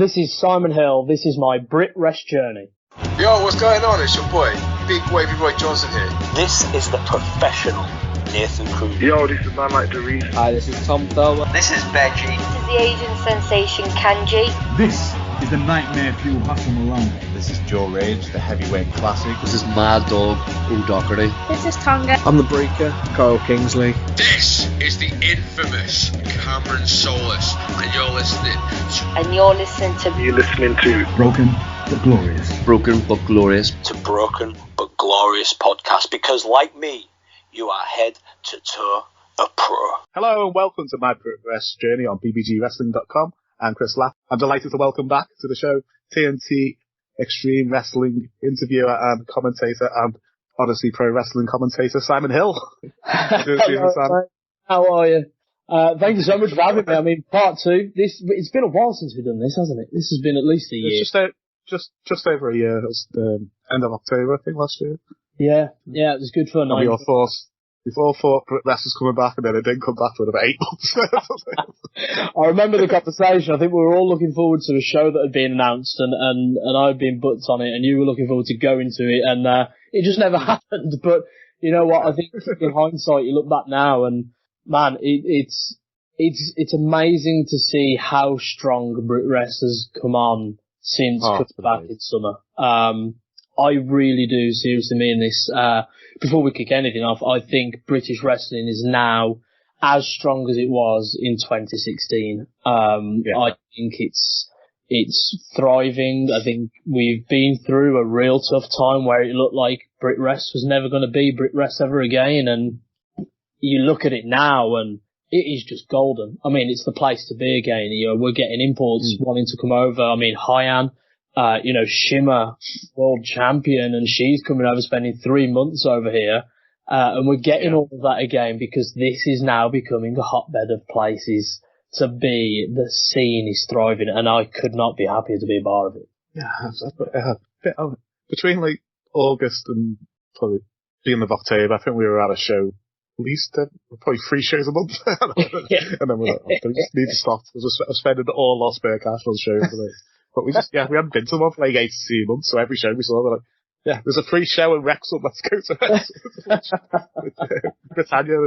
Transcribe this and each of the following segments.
This is Simon Hill. This is my Brit Rest journey. Yo, what's going on? It's your boy, Big Wavy Roy Johnson here. This is the professional Nathan Cruz. Yo, this is man like Hris. Hi, this is Tom Thelwell. This is Benji. This is the Asian sensation Kanji. This is the Nightmare Fuel Hassan Malone. This is Joe Rage, the Heavyweight Classic. This is Mad Dog O'Doherty. This is Tonga. I'm the Breaker, Carl Kingsley. This is the infamous Cameron Solas, and you're listening to... You're listening to Broken but Glorious. Broken but Glorious. To Broken but Glorious podcast, because like me, you are head to toe a pro. Hello and welcome to my Brit Rest journey on bbgwrestling.com. I'm Chris Lapp. I'm delighted to welcome back to the show TNT Extreme Wrestling interviewer and commentator and Odyssey Pro Wrestling commentator Simon Hill. Hello, Simon. How are you? Thank you so much for having me. I mean, part two. It's been a while since we've done this, hasn't it? This has been at least a year. It's just over a year. It was end of October, I think, last year. Yeah, it was good fun. We've all thought Brit Rest was coming back, and then it didn't come back for about 8 months. I remember the conversation. I think we were all looking forward to a show that had been announced, and I'd been booked on it, and you were looking forward to going to it, and it just never happened. But you know what? I think in hindsight, you look back now, and man, it's amazing to see how strong Brit Rest has come on since coming back in summer. I really do seriously mean this. Before we kick anything off, I think British wrestling is now as strong as it was in 2016. I think it's thriving. I think we've been through a real tough time where it looked like Brit Rest was never going to be Brit Rest ever again. And you look at it now and it is just golden. I mean, it's the place to be again. You know, we're getting imports wanting to come over. I mean, Hyan, Shimmer, world champion, and she's coming over spending 3 months over here. And we're getting all of that again because this is now becoming a hotbed of places to be. The scene is thriving and I could not be happier to be a part of it. Yeah, between like August and probably beginning of October, I think we were at a show at least probably 3 shows a month. And then we're like, we just need to stop. We're spending all our spare cash on shows. But we hadn't been to one for like 18 months, so every show we saw, we're like, there's a free show in Wrexham, let's go to Wrexham. Britannia.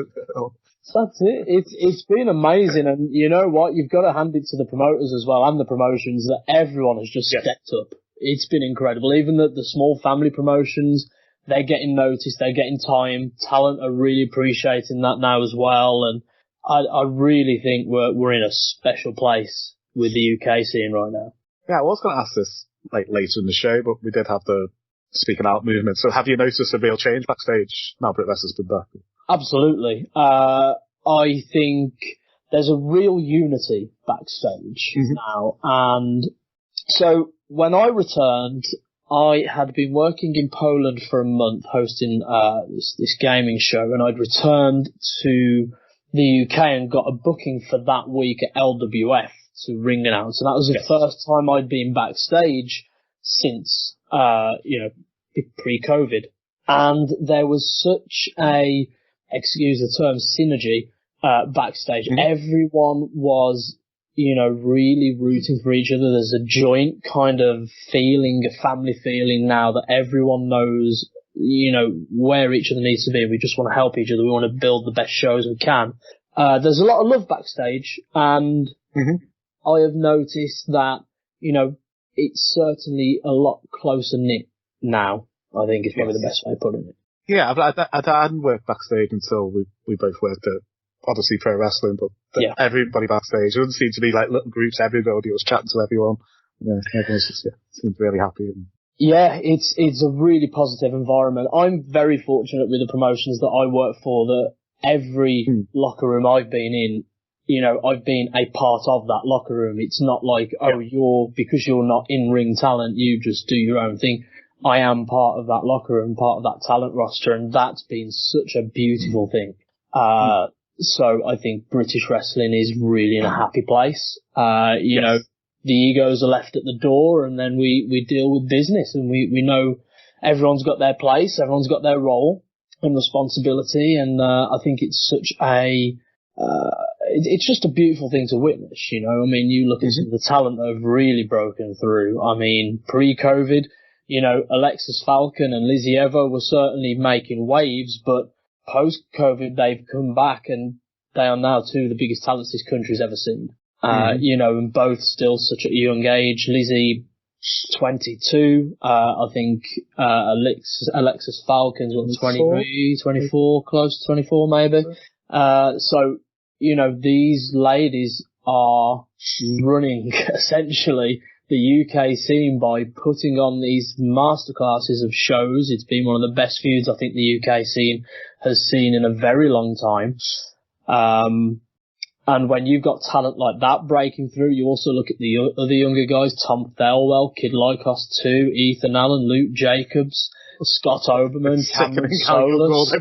That's it. It's been amazing, and you know what? You've got to hand it to the promoters as well, and the promotions, that everyone has just stepped up. It's been incredible. Even the small family promotions, they're getting noticed, they're getting time. Talent are really appreciating that now as well, and I really think we're in a special place with the UK scene right now. Yeah, I was going to ask this like later in the show, but we did have the speaking out movement. So have you noticed a real change backstage now Brit Rest has been back? Absolutely. I think there's a real unity backstage now. And so when I returned, I had been working in Poland for a month hosting this gaming show, and I'd returned to the UK and got a booking for that week at LWF to ring announce, and that was the first time I'd been backstage since pre-COVID. And there was such a, excuse the term, synergy backstage. Everyone was, really rooting for each other. There's a joint kind of feeling, a family feeling now that everyone knows, where each other needs to be. We just want to help each other. We want to build the best shows we can. There's a lot of love backstage, and I have noticed that, it's certainly a lot closer knit now, I think is probably the best way of putting it. Yeah, I hadn't worked backstage until we both worked at Odyssey Pro Wrestling, but everybody backstage, it doesn't seem to be like little groups, everybody was chatting to everyone. Yeah, everyone's just, seems really happy. Yeah, it's a really positive environment. I'm very fortunate with the promotions that I work for, that every locker room I've been in, I've been a part of that locker room. It's not like, because you're not in-ring talent, you just do your own thing. I am part of that locker room, part of that talent roster, and that's been such a beautiful thing. So I think British wrestling is really in a happy place. The egos are left at the door, and then we deal with business, and we know everyone's got their place, everyone's got their role and responsibility, and I think it's such a it's just a beautiful thing to witness, you know. I mean, you look at some of the talent that have really broken through. I mean, pre-COVID, you know, Alexis Falcon and Lizzie Evo were certainly making waves, but post-COVID, they've come back and they are now two of the biggest talents this country's ever seen. You know, and both still such at a young age. Lizzie, 22. I think, Alexis Falcon's 23, 24, close to 24 maybe. So, you know, these ladies are running essentially the UK scene by putting on these masterclasses of shows. It's been one of the best feuds I think the UK scene has seen in a very long time. And when you've got talent like that breaking through, you also look at the other younger guys, Tom Thelwell, Kid Lycos 2, Ethan Allen, Luke Jacobs, Scott Oberman, Cameron Solas.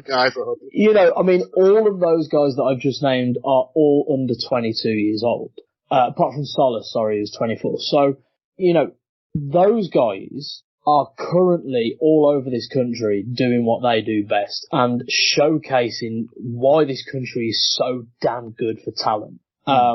You know, I mean, all of those guys that I've just named are all under 22 years old. Apart from Solas, who's 24. So, you know, those guys are currently all over this country doing what they do best and showcasing why this country is so damn good for talent. I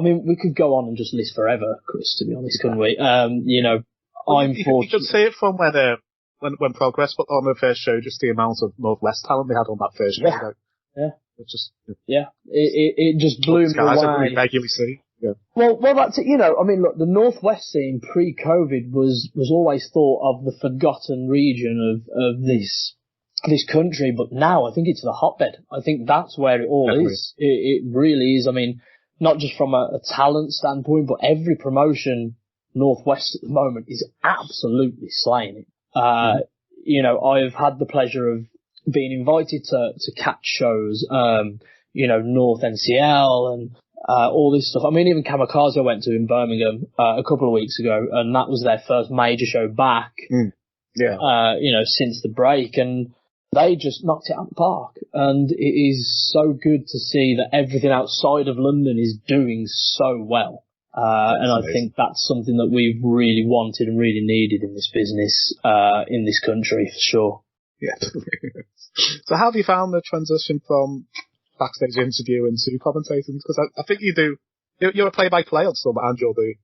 mean, we could go on and just list forever, Chris, to be honest, couldn't we? You know, I'm fortunate. You could see it from when Progress put on their first show, just the amount of Northwest talent they had on that first show. It just blew me away. We regularly see. Yeah. Well, that's it. You know, I mean, look, the Northwest scene pre-COVID was always thought of the forgotten region of this country, but now I think it's the hotbed. I think that's where it all is. It really is. I mean, not just from a talent standpoint, but every promotion Northwest at the moment is absolutely slaying it. You know, I've had the pleasure of being invited to catch shows, you know, North NCL and all this stuff. I mean, even Kamikaze I went to in Birmingham a couple of weeks ago, and that was their first major show back, you know, since the break, and they just knocked it out of the park. And it is so good to see that everything outside of London is doing so well. And I think that's something that we've really wanted and really needed in this business, in this country, for sure. Yeah. So how have you found the transition from backstage interviewing to commentating? Because I think you're a play-by-play on some, and you'll do.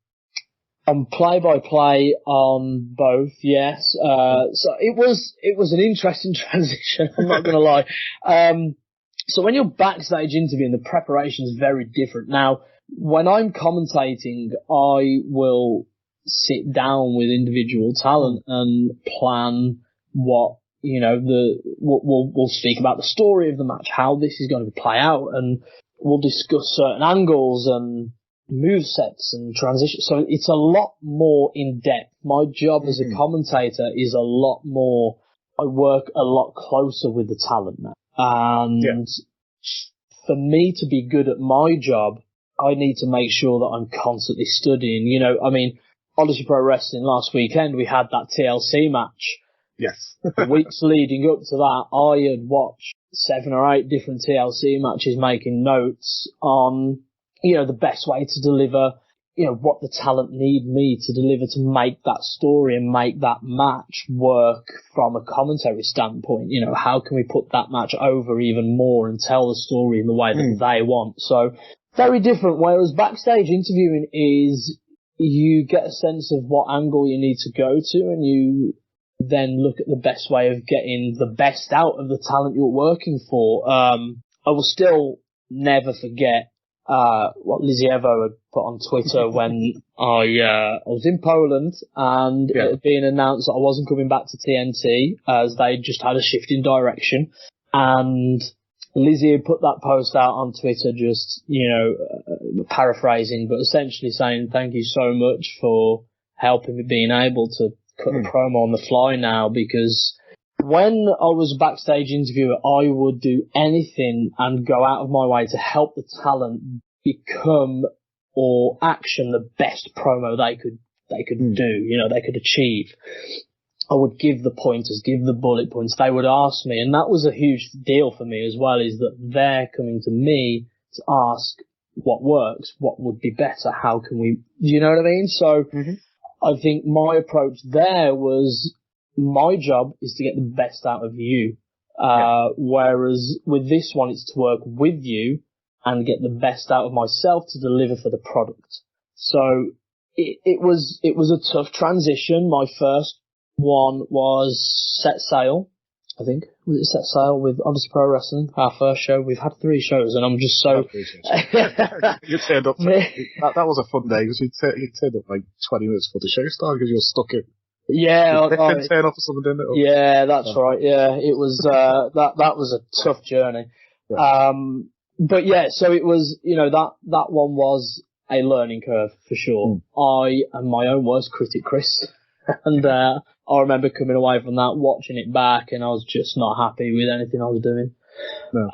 I'm play-by-play on both, yes. So it was an interesting transition, I'm not gonna lie. So when you're backstage interviewing, the preparation is very different. Now, when I'm commentating, I will sit down with individual talent and plan what, you know, we'll speak about the story of the match, how this is going to play out, and we'll discuss certain angles and movesets and transitions. So it's a lot more in depth. My job as a commentator is a lot more, I work a lot closer with the talent now. And for me to be good at my job, I need to make sure that I'm constantly studying. You know, I mean, Odyssey Pro Wrestling last weekend, we had that TLC match. Yes. The weeks leading up to that, I had watched 7 or 8 different TLC matches, making notes on, you know, the best way to deliver, you know, what the talent need me to deliver to make that story and make that match work from a commentary standpoint. You know, how can we put that match over even more and tell the story in the way that they want? So, very different. Whereas backstage interviewing is, you get a sense of what angle you need to go to, and you then look at the best way of getting the best out of the talent you're working for. I will still never forget what Lizzie Evo had put on Twitter when I was in Poland, and it had been announced that I wasn't coming back to TNT as they just had a shift in direction. And Lizzie had put that post out on Twitter, just, you know, paraphrasing, but essentially saying, thank you so much for helping me being able to cut a promo on the fly now, because when I was a backstage interviewer, I would do anything and go out of my way to help the talent become or action the best promo they could do, you know, they could achieve. I would give the pointers, give the bullet points. They would ask me, and that was a huge deal for me as well, is that they're coming to me to ask what works, what would be better, how can we, you know what I mean? So I think my approach there was, my job is to get the best out of you. Whereas with this one, it's to work with you and get the best out of myself to deliver for the product. So it was a tough transition. My first one was Set Sail, I think. Was it Set Sail with Odyssey Pro Wrestling? Our first show. We've had 3 shows, and I'm just so... You turned up. That was a fun day, because you turned up like 20 minutes before the show started, because you were stuck in. Yeah. Didn't turn up or something, didn't it? Yeah, that's right. Yeah, it was, that was a tough journey. Yeah. But yeah, so it was, that one was a learning curve for sure. I am my own worst critic, Chris. And, I remember coming away from that, watching it back, and I was just not happy with anything I was doing. No.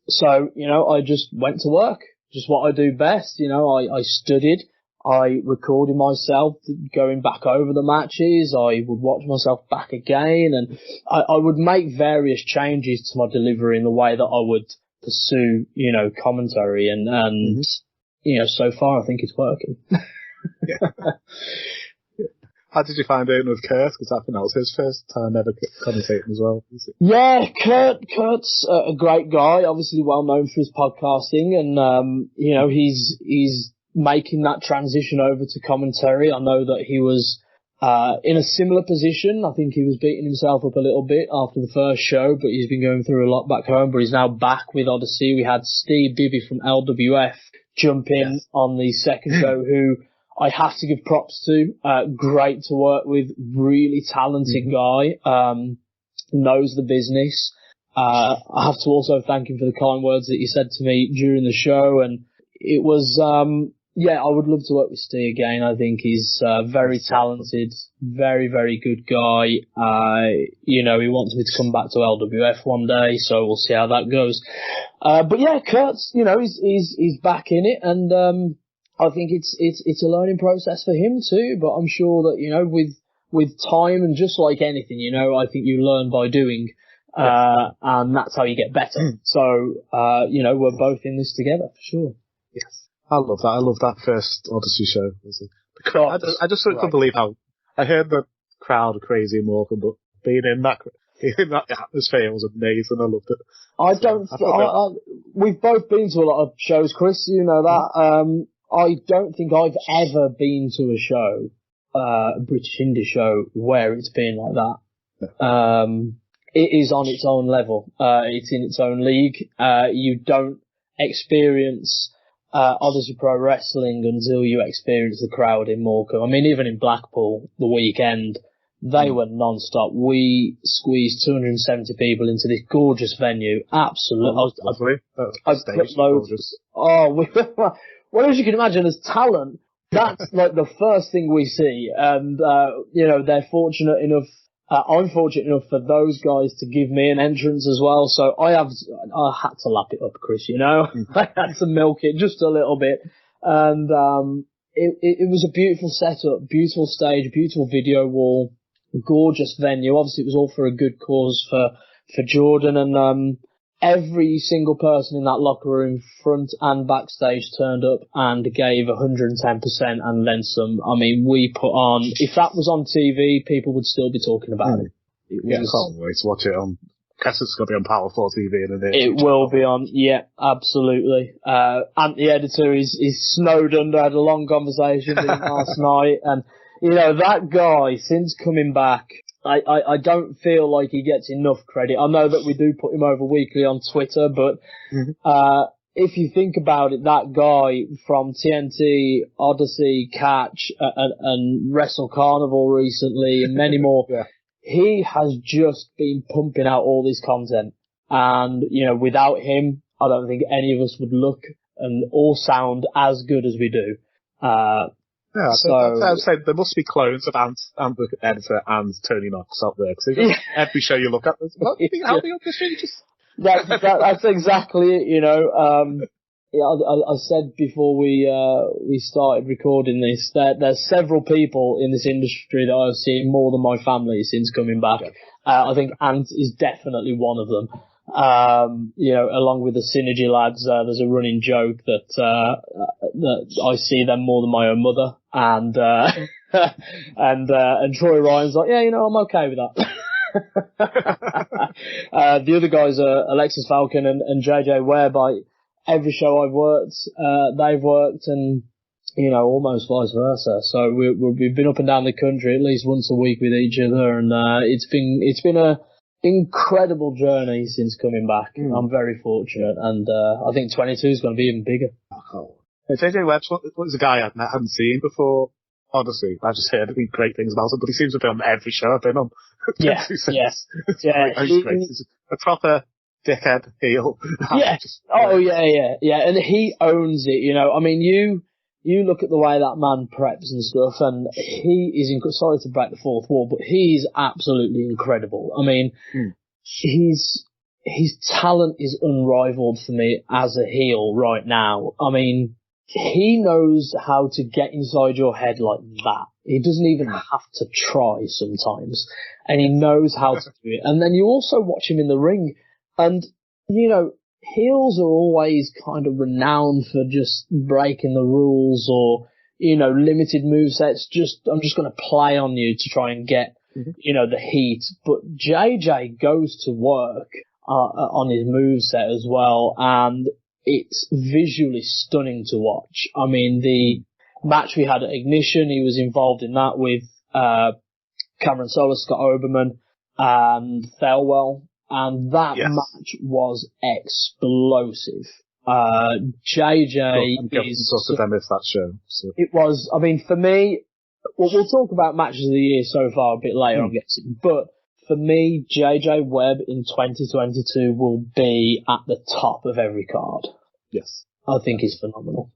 So, I just went to work, just what I do best. I studied, I recorded myself going back over the matches, I would watch myself back again, and I would make various changes to my delivery in the way that I would pursue, commentary, and so far I think it's working. Yeah. How did you find out with Kurt? Because I think that was his first time ever commentating as well. Yeah, Kurt's a great guy, obviously well known for his podcasting, and he's making that transition over to commentary. I know that he was in a similar position. I think he was beating himself up a little bit after the first show, but he's been going through a lot back home. But he's now back with Odyssey. We had Steve Bibby from LWF jump in on the second show, who I have to give props to. Great to work with, really talented guy, knows the business. I have to also thank him for the kind words that he said to me during the show, and it was, I would love to work with Steve again. I think he's very talented, very, very good guy. He wants me to come back to LWF one day, so we'll see how that goes. But yeah, Kurt's, he's back in it, and I think it's a learning process for him too, but I'm sure that, with time, and just like anything, I think you learn by doing, and that's how you get better. So, we're both in this together for sure. Yes. I love that. I love that first Odyssey show. I just couldn't believe how I heard the crowd crazy in Morecombe, but being in that atmosphere was amazing. I loved it. We've both been to a lot of shows, Chris. You know that. I don't think I've ever been to a show, a British indie show, where it's been like that. It is on its own level. It's in its own league. You don't experience Odyssey Pro Wrestling until you experience the crowd in Morecombe. I mean, even in Blackpool, the weekend, they were non-stop. We squeezed 270 people into this gorgeous venue. Absolutely. Lovely. Well, as you can imagine, as talent, that's like the first thing we see. And, they're fortunate enough, I'm fortunate enough for those guys to give me an entrance as well. So I had to lap it up, Chris, I had to milk it just a little bit. And, it was a beautiful setup, beautiful stage, beautiful video wall, gorgeous venue. Obviously it was all for a good cause for Jordan, and, every single person in that locker room, front and backstage, turned up and gave 110% and then some. I mean, we put on, if that was on TV, people would still be talking about it. I can't wait to watch it on. I guess it's going to be on Power 4 TV in a day. It will be on, absolutely. And the editor is snowed under. I had a long conversation with him last night, and that guy, since coming back, I don't feel like he gets enough credit. I know that we do put him over weekly on Twitter, but if you think about it, that guy from TNT, Odyssey, Catch, and Wrestle Carnival recently, and many more, he has just been pumping out all this content. And, without him, I don't think any of us would look and or sound as good as we do. I'd say there must be clones of Ant and the editor and Tony Knox out there, because every show you look at, there's that's exactly it. I said before we started recording this that there's several people in this industry that I've seen more than my family since coming back. I think Ant is definitely one of them. Along with the Synergy lads, there's a running joke that I see them more than my own mother, and Troy Ryan's like, I'm okay with that. The other guys are Alexis Falcon and JJ Webb. every show I've worked, they've worked, and almost vice versa. So we've been up and down the country at least once a week with each other, and it's been a incredible journey since coming back. I'm very fortunate, and I think 22 is going to be even bigger. Oh. JJ Webb was a guy I hadn't seen before. Honestly, I just heard great things about him, but he seems to be on every show I've been on. Yeah. He's great. He's a proper dickhead heel. Yeah. Yeah. And he owns it, I mean, you look at the way that man preps and stuff, and he is, sorry to break the fourth wall, but he's absolutely incredible. I mean, his talent is unrivaled for me as a heel right now. I mean, he knows how to get inside your head like that. He doesn't even have to try sometimes. And he knows how to do it. And then you also watch him in the ring, and, heels are always kind of renowned for just breaking the rules or, limited movesets. I'm just going to play on you to try and get, the heat. But JJ goes to work on his moveset as well, and it's visually stunning to watch. I mean, the match we had at Ignition, he was involved in that with Kameron, Solas, Scott Oberman, and Thelwell. And that match was explosive. JJ is sort of missed that show. So. It was. I mean, for me, we'll talk about matches of the year so far a bit later, I'm guessing. But for me, JJ Webb in 2022 will be at the top of every card. Yes, I think he's phenomenal.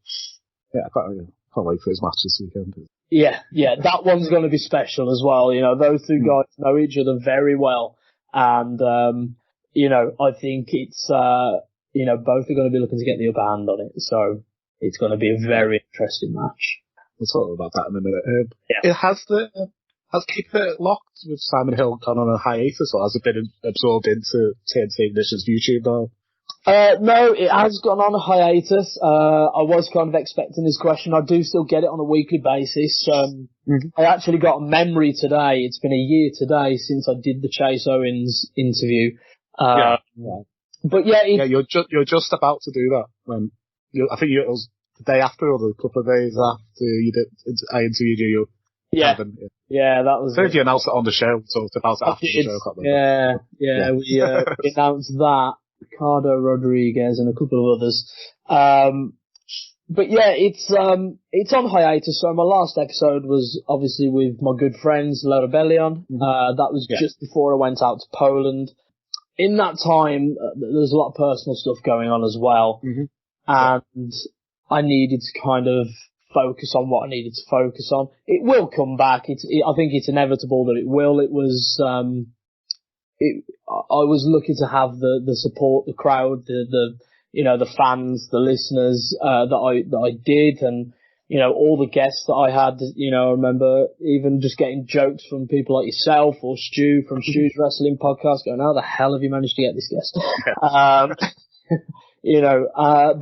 Yeah, I can't wait for his match this weekend. Yeah, that one's going to be special as well. Those two guys know each other very well. And, I think it's, both are going to be looking to get the upper hand on it. So it's going to be a very interesting match. We'll talk about that in a minute. It has Keep It Locked with Simon Hill gone on a hiatus, or has it been absorbed into TNT Ignition's YouTube now? No, it has gone on a hiatus. I was kind of expecting this question. I do still get it on a weekly basis. I actually got a memory today. It's been a year today since I did the Chase Owens interview. But you're just about to do that when I think it was the day after or a couple of days after I interviewed you. Yeah, that was. So if you announced it on the show, talked about it after the show. We announced that. Ricardo Rodriguez and a couple of others. But it's on hiatus. So my last episode was obviously with my good friends, La Rebellion. That was just before I went out to Poland. In that time, there's a lot of personal stuff going on as well. And I needed to kind of focus on what I needed to focus on. It will come back. I think it's inevitable that it will. It was, I was lucky to have the support, the crowd, the fans, the listeners, that I did, and, all the guests that I had, I remember even just getting jokes from people like yourself or Stu from Stu's Wrestling Podcast going, how the hell have you managed to get this guest? But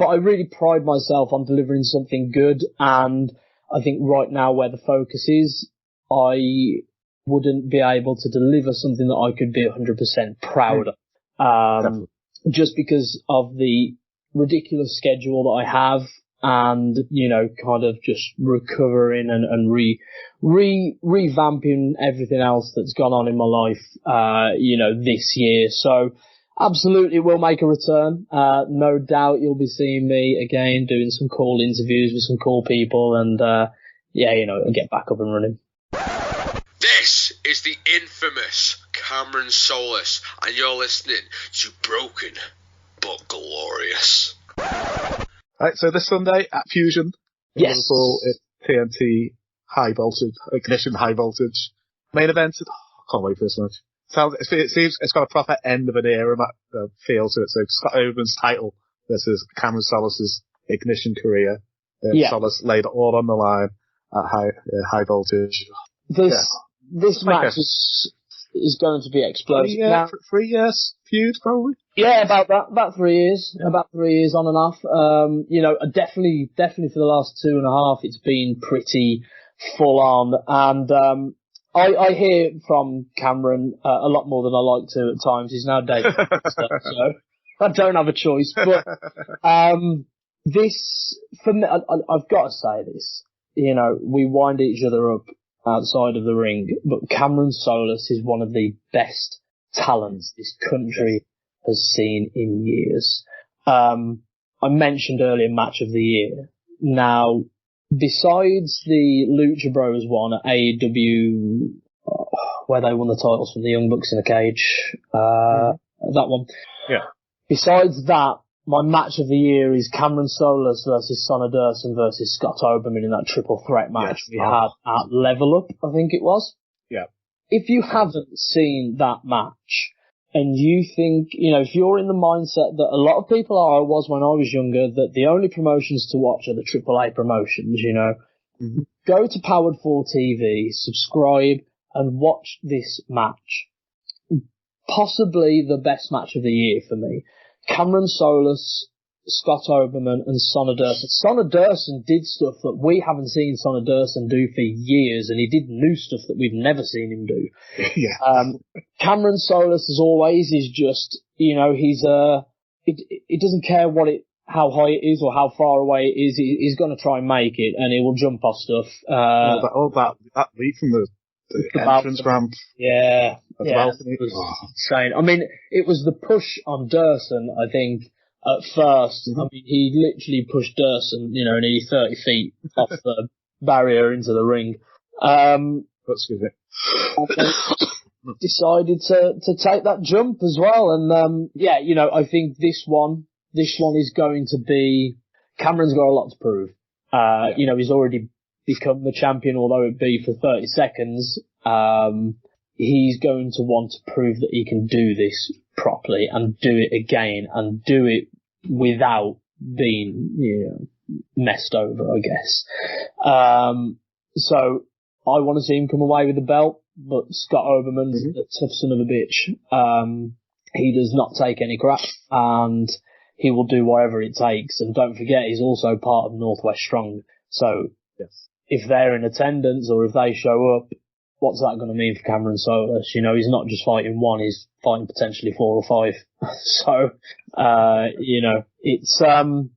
I really pride myself on delivering something good, and I think right now where the focus is, I wouldn't be able to deliver something that I could be 100% proud of. Just because of the ridiculous schedule that I have, and, kind of just recovering and revamping everything else that's gone on in my life, this year. So absolutely will make a return. No doubt you'll be seeing me again doing some cool interviews with some cool people, and, get back up and running. This is the infamous Cameron Solas, and you're listening to Broken but Glorious. Right, so this Sunday at Fusion, Liverpool, it's TNT High Voltage, Ignition High Voltage. Main event, can't wait for this match. It seems it's got a proper end of an era feel to it. So Scott Oberman's title versus Cameron Solas' Ignition career. Solas laid it all on the line at High Voltage. This match is going to be explosive. 3 years feud, probably. Yeah, about 3 years. Yeah. About 3 years on and off. Definitely for the last 2.5, it's been pretty full on. And I hear from Cameron a lot more than I like to at times. He's now dating stuff, so I don't have a choice. But this, for me, I've got to say this. You know, we wind each other up outside of the ring, but Cameron Solas is one of the best talents this country has seen in years. I mentioned earlier match of the year. Now, besides the Lucha Bros one at AEW, where they won the titles from the Young Bucks in a cage, that one. Yeah. Besides that, my match of the year is Cameron Solas versus Sonny Durson versus Scott Oberman in that triple threat match we had at Level Up, I think it was. Yeah. If you haven't seen that match, and you think, you know, if you're in the mindset that a lot of people are, I was when I was younger, that the only promotions to watch are the AAA promotions, you know, go to Powered 4 TV, subscribe, and watch this match. Possibly the best match of the year for me. Cameron Solas, Scott Oberman, and Sonny Durson. Sonny Durson did stuff that we haven't seen Sonny Durson do for years, and he did new stuff that we've never seen him do. Yeah. Cameron Solas, as always, is just, you know, he's he doesn't care how high it is or how far away it is. He's going to try and make it, and he will jump off stuff. That leap from the entrance ramp. Yeah. It was insane. I mean, it was the push on Durson, I think, at first. I mean, he literally pushed Durson, you know, nearly 30 feet off the barrier into the ring. Excuse me. Decided to take that jump as well. And, yeah, you know, I think this one is going to be, Cameron's got a lot to prove. You know, he's already become the champion, although it be for 30 seconds. He's going to want to prove that he can do this properly and do it again and do it without being, you know, messed over, I guess. So I want to see him come away with the belt, but Scott Oberman's a tough son of a bitch. He does not take any crap, and he will do whatever it takes. And don't forget, he's also part of Northwest Strong. So if they're in attendance or if they show up, what's that going to mean for Cameron Solas? You know, he's not just fighting one, he's fighting potentially 4 or 5. So, you know, it's going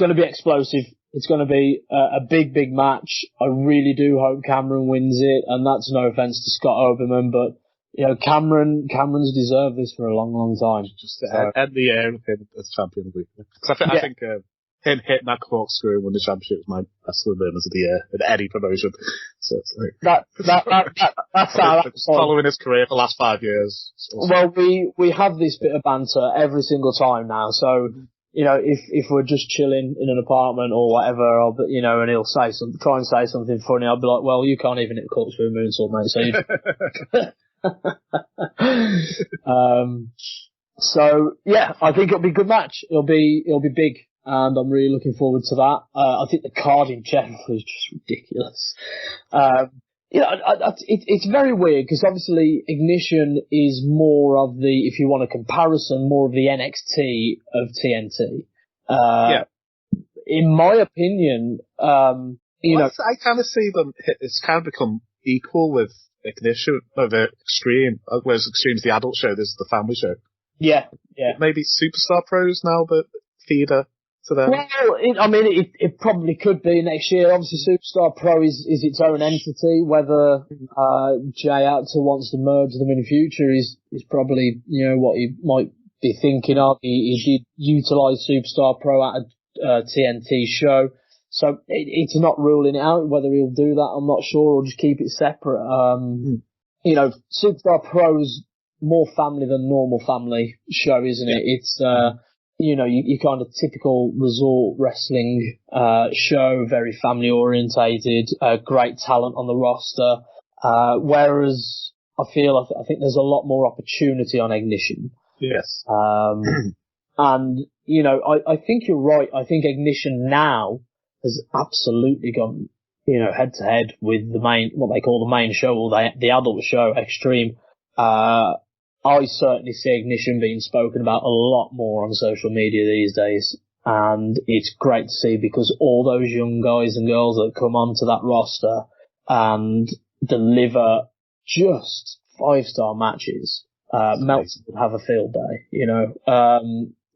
to be explosive. It's going to be a big, big match. I really do hope Cameron wins it, and that's no offense to Scott Oberman, but, you know, Cameron's deserved this for a long, long time. Just end the year with him as champion of the week. Because I think him hitting that corkscrew and win the championship was my best winners of the year in any promotion. So it's like, that's how following his career for the last 5 years. Well, we have this bit of banter every single time now. So, you know, if we're just chilling in an apartment or whatever, you know, and he'll try and say something funny, I'll be like, well, you can't even hit a corkscrew moonsault, mate. So so yeah, I think it'll be a good match. It'll be big. And I'm really looking forward to that. I think the card in general is just ridiculous. You know, it's very weird because obviously Ignition is more of the, if you want a comparison, more of the NXT of TNT. In my opinion, you know, I kind of see them. It's kind of become equal with Ignition, the Extreme. Whereas Extreme's the adult show, this is the family show. Yeah. Maybe Superstar Pros now, but feeder. Well, it probably could be next year. Obviously, Superstar Pro is its own entity. Whether Jay Actor wants to merge them in the future is probably, you know, what he might be thinking of. He did utilise Superstar Pro at a TNT show, so it's not ruling it out. Whether he'll do that, I'm not sure, or just keep it separate. You know, Superstar Pro's more family than normal family show, isn't it? It's you know, you kind of typical resort wrestling show, very family orientated, great talent on the roster. Whereas I think there's a lot more opportunity on Ignition. Yes. And you know, I think you're right. I think Ignition now has absolutely gone, you know, head to head with the main, what they call the main show, or the adult show, Extreme. I certainly see Ignition being spoken about a lot more on social media these days. And it's great to see, because all those young guys and girls that come onto that roster and deliver just 5-star matches, Meltzer would have a field day, you know.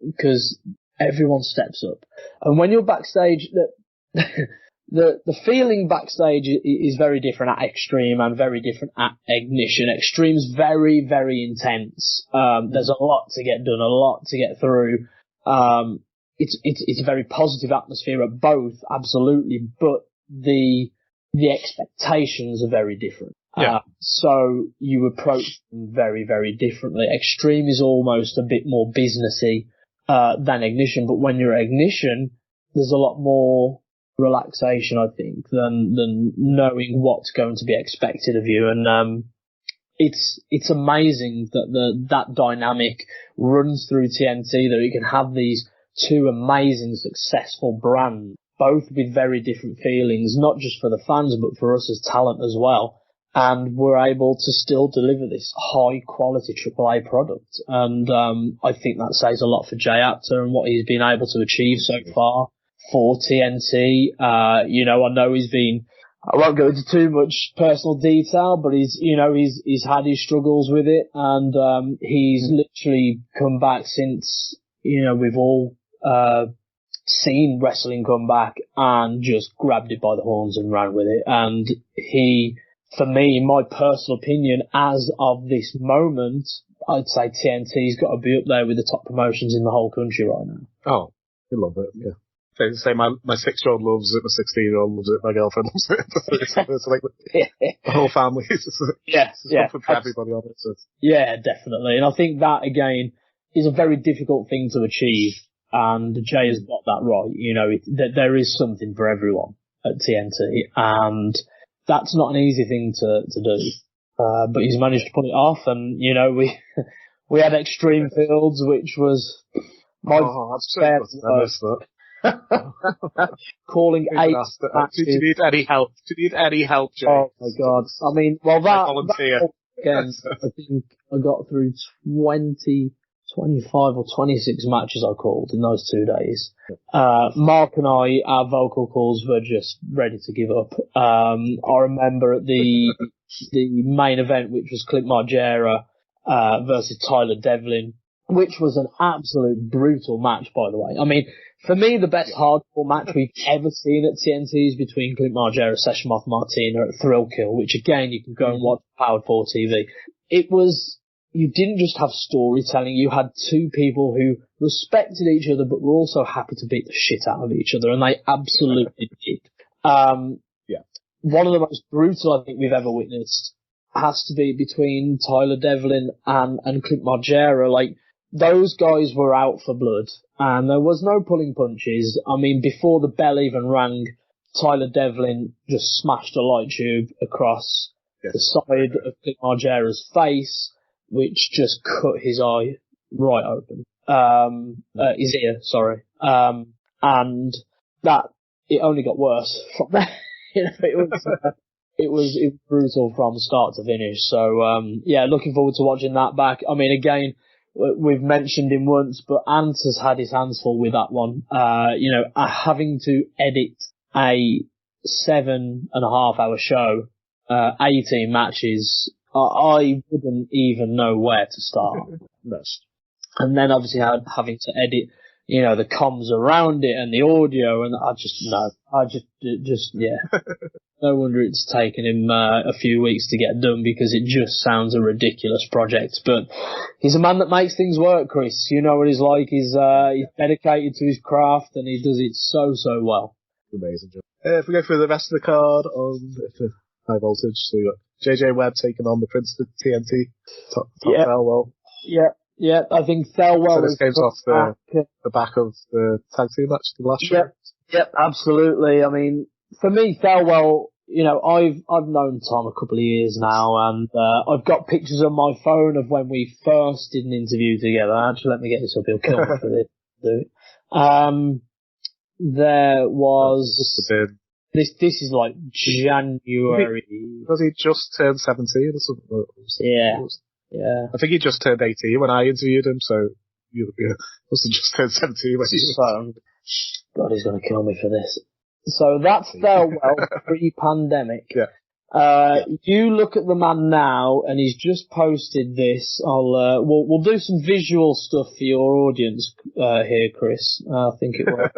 because everyone steps up. And when you're backstage, the feeling backstage is very different at Extreme and very different at Ignition. Extreme's very, very intense. There's a lot to get done, a lot to get through. It's a very positive atmosphere at both, absolutely, but the expectations are very different. Yeah. So you approach them very, very differently. Extreme is almost a bit more businessy than Ignition, but when you're at Ignition, there's a lot more relaxation, I think, than knowing what's going to be expected of you. And it's amazing that that dynamic runs through TNT, that you can have these two amazing, successful brands, both with very different feelings, not just for the fans, but for us as talent as well. And we're able to still deliver this high quality AAA product. And I think that says a lot for Jay Apter and what he's been able to achieve so far for TNT. I know I won't go into too much personal detail, but he's had his struggles with it, and he's literally come back since, we've all seen wrestling come back, and just grabbed it by the horns and ran with it. And he, for me, in my personal opinion, as of this moment, I'd say TNT's got to be up there with the top promotions in the whole country right now. Oh, we love it, yeah. Say my 6-year-old loves it, my 16-year-old loves it, my girlfriend loves it. It's like the whole family. It's something for everybody on it. So. Yeah, definitely. And I think that, again, is a very difficult thing to achieve. And Jay has got that right. There is something for everyone at TNT. And that's not an easy thing to do. But he's managed to pull it off. And, we had Extreme Fields, which was my fair. I missed that. Calling 8 matches. Do you need any help? Jay? Oh my God. I mean, well, volunteer. Again, I think I got through 25 or 26 matches I called in those 2 days. Mark and I, our vocal calls were just ready to give up. I remember at the main event, which was Clint Margera versus Tyler Devlin, which was an absolute brutal match, by the way. I mean, for me, the best hardcore match we've ever seen at TNT is between Clint Margera, Session Moth Martina at Thrill Kill, which again, you can go and watch Powered 4 TV. You didn't just have storytelling, you had two people who respected each other, but were also happy to beat the shit out of each other, and they absolutely did. One of the most brutal I think we've ever witnessed has to be between Tyler Devlin and Clint Margera. Like, those guys were out for blood, and there was no pulling punches. I mean, before the bell even rang, Tyler Devlin just smashed a light tube across the side of Clint Margera's face, which just cut his eye right open. His ear, sorry. And that, it only got worse from there. It was brutal from start to finish. So, looking forward to watching that back. I mean, again, we've mentioned him once, but Ant has had his hands full with that one. Having to edit a 7.5 hour show, 18 matches, I wouldn't even know where to start. And then obviously having to edit, the comms around it and the audio, and no wonder it's taken him a few weeks to get done, because it just sounds a ridiculous project. But he's a man that makes things work, Chris. You know what he's like. He's dedicated to his craft, and he does it so well. Amazing job. If we go through the rest of the card on High Voltage, so we got JJ Webb taking on the Prince of TNT, top Thelwell. Yeah, I think Thelwell. So this game's off the back of the tag team match the last year. Yep, absolutely. I mean, for me, Thelwell, I've known Tom a couple of years now, and I've got pictures on my phone of when we first did an interview together. Actually, let me get this up. He'll kill me for this. Do it. There was this is like January. Was he just turned 17 or something? Yeah. I think he just turned 18 when I interviewed him, so you must have just turned 17 when you God, he's going to kill me for this. So that's Thelwell pre-pandemic. Yeah. You look at the man now, and he's just posted this. We'll do some visual stuff for your audience, here, Chris. I think it will.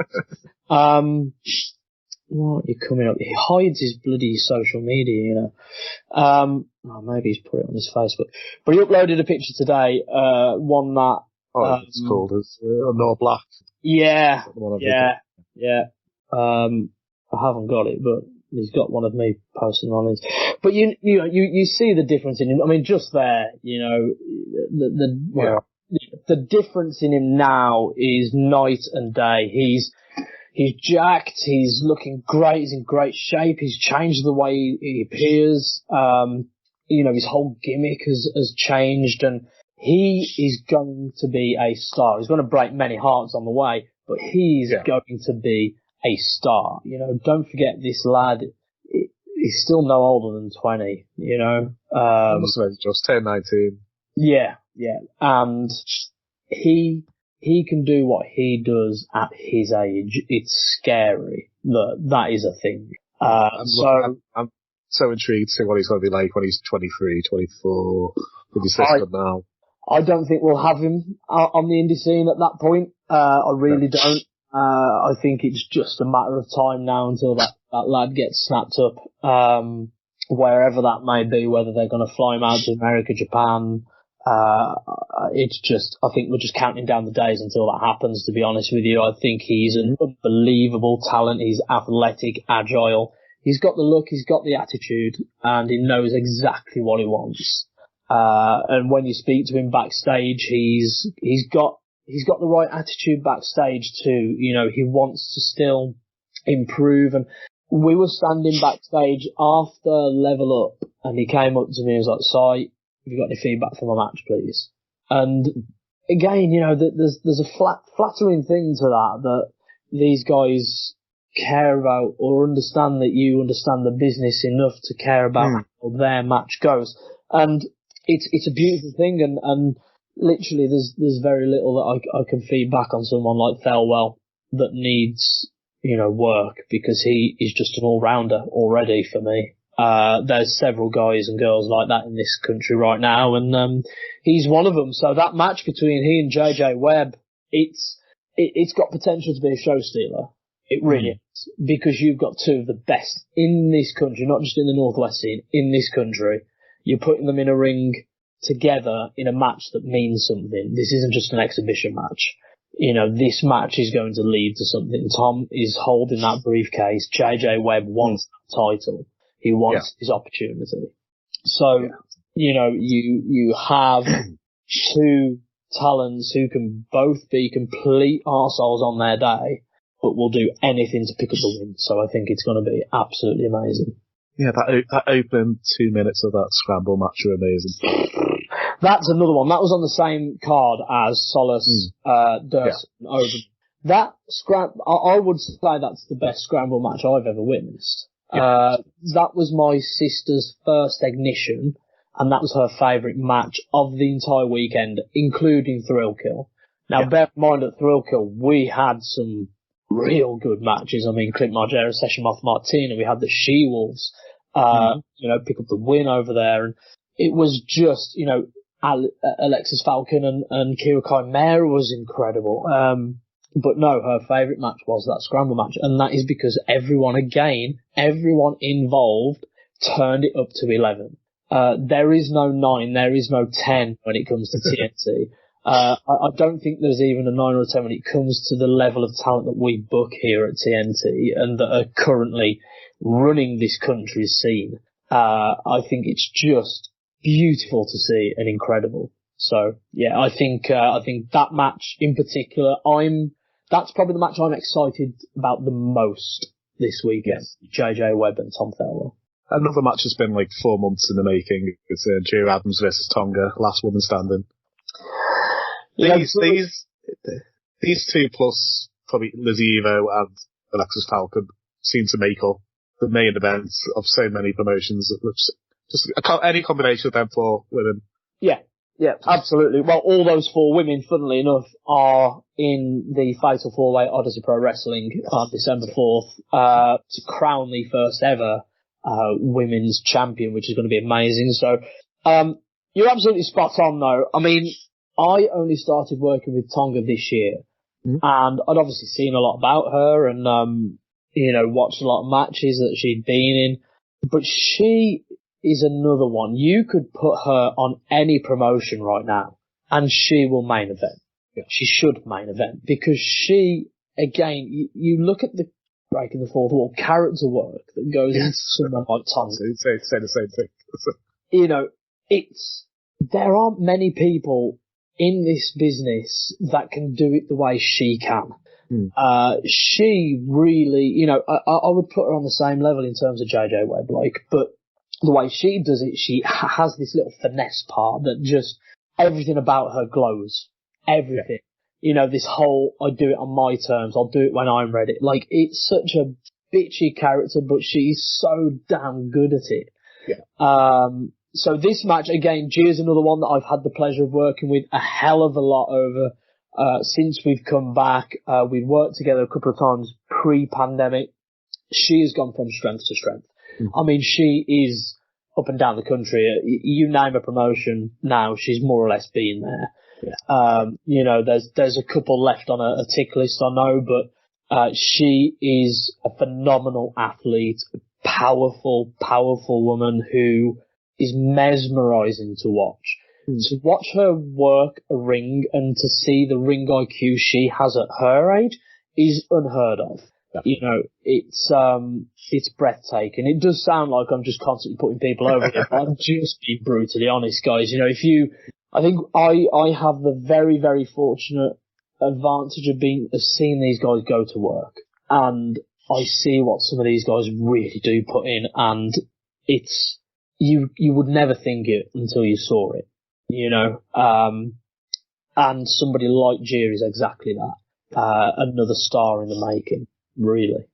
What are you coming up? He hides his bloody social media, you know. Maybe he's put it on his Facebook. But he uploaded a picture today, one that... it's called No Black. Yeah. I haven't got it, but he's got one of me posting on his. But you see the difference in him. I mean, just there, you know, the difference in him now is night and day. He's jacked. He's looking great. He's in great shape. He's changed the way he appears. You know, his whole gimmick has changed, and he is going to be a star. He's going to break many hearts on the way, but he's going to be a star. You know, don't forget this lad. He's still no older than 20. You know, must have been just 10, 19. Yeah, and he can do what he does at his age. It's scary. That is a thing. I'm so intrigued to see what he's going to be like when he's 23, 24, with his sister now. I don't think we'll have him on the indie scene at that point. I really don't. I think it's just a matter of time now until that lad gets snapped up, wherever that may be, whether they're going to fly him out to America, Japan. It's just, I think we're just counting down the days until that happens, to be honest with you. I think he's an unbelievable talent. He's athletic, agile. He's got the look, he's got the attitude, and he knows exactly what he wants. And when you speak to him backstage, he's got the right attitude backstage too. You know, he wants to still improve. And we were standing backstage after Level Up, and he came up to me and was like, "Si, have you got any feedback for my match, please?" And again, you know, there's a flattering thing to that these guys care about or understand that you understand the business enough to care about how their match goes. And it's a beautiful thing, and literally there's very little that I can feed back on someone like Thelwell that needs, you know, work, because he is just an all-rounder already for me. There's several guys and girls like that in this country right now, and he's one of them. So that match between he and JJ Webb, it's got potential to be a show stealer. It really is, because you've got two of the best in this country, not just in the Northwest scene, in this country. You're putting them in a ring together in a match that means something. This isn't just an exhibition match. You know, this match is going to lead to something. Tom is holding that briefcase. JJ Webb wants that title. He wants his opportunity. So, you know, you have two talents who can both be complete arseholes on their day, but will do anything to pick up the win. So I think it's going to be absolutely amazing. Yeah, that opening 2 minutes of that scramble match were amazing. That's another one. That was on the same card as Solas, Durst, and Oberman. That I would say that's the best scramble match I've ever witnessed. That was my sister's first Ignition, and that was her favourite match of the entire weekend, including Thrill Kill. Now, bear in mind at Thrill Kill, we had some real good matches. I mean, Clint Margera, Session Moth Martina, we had the She-Wolves, you know, pick up the win over there, and it was just, you know, Alexis Falcon and Kira Chimera was incredible. But no, her favourite match was that scramble match, and that is because everyone involved turned it up to 11. There is no 9, there is no 10 when it comes to TNT. I don't think there's even a 9 or a 10 when it comes to the level of talent that we book here at TNT and that are currently running this country's scene. I think it's just beautiful to see and incredible. So yeah, I think that match in particular, that's probably the match I'm excited about the most this weekend. JJ Webb and Tom Thelwell. Another match has been like 4 months in the making. It's Gio Adams versus Tonga, last woman standing. These two plus probably Lizzie Evo and Alexis Falcon seem to make up the main events of so many promotions. Just any combination of them 4 women. Yeah, absolutely. Well, all those 4 women, funnily enough, are in the Fatal 4-Way Odyssey Pro Wrestling on December 4th, to crown the first ever women's champion, which is going to be amazing. So, you're absolutely spot on though. I mean, I only started working with Tonga this year, and I'd obviously seen a lot about her and, watched a lot of matches that she'd been in, but she is another one. You could put her on any promotion right now and she will main event. Yeah. She should main event because she, again, you look at the breaking the fourth wall character work that goes into someone like Tonga. Say the same thing. There aren't many people in this business that can do it the way she can. She really, I would put her on the same level in terms of JJ Webb, but the way she does it, she has this little finesse part that just, everything about her glows. Everything. Yeah. This whole, I do it on my terms, I'll do it when I'm ready. It's such a bitchy character, but she's so damn good at it. Yeah. So this match, again, Gia's another one that I've had the pleasure of working with a hell of a lot over, since we've come back. We've worked together a couple of times pre-pandemic. She has gone from strength to strength. I mean, she is up and down the country. You name a promotion now, she's more or less been there. Yeah. There's a couple left on a tick list, I know, but, she is a phenomenal athlete, powerful woman who is mesmerizing to watch. To watch her work a ring and to see the ring IQ she has at her age is unheard of. Yeah. It's breathtaking. It does sound like I'm just constantly putting people over here, but I'm just being brutally honest, guys. I think I have the very, very fortunate advantage of seeing these guys go to work, and I see what some of these guys really do put in, and it's, you would never think it until you saw it, and somebody like Gia is exactly that, another star in the making, really.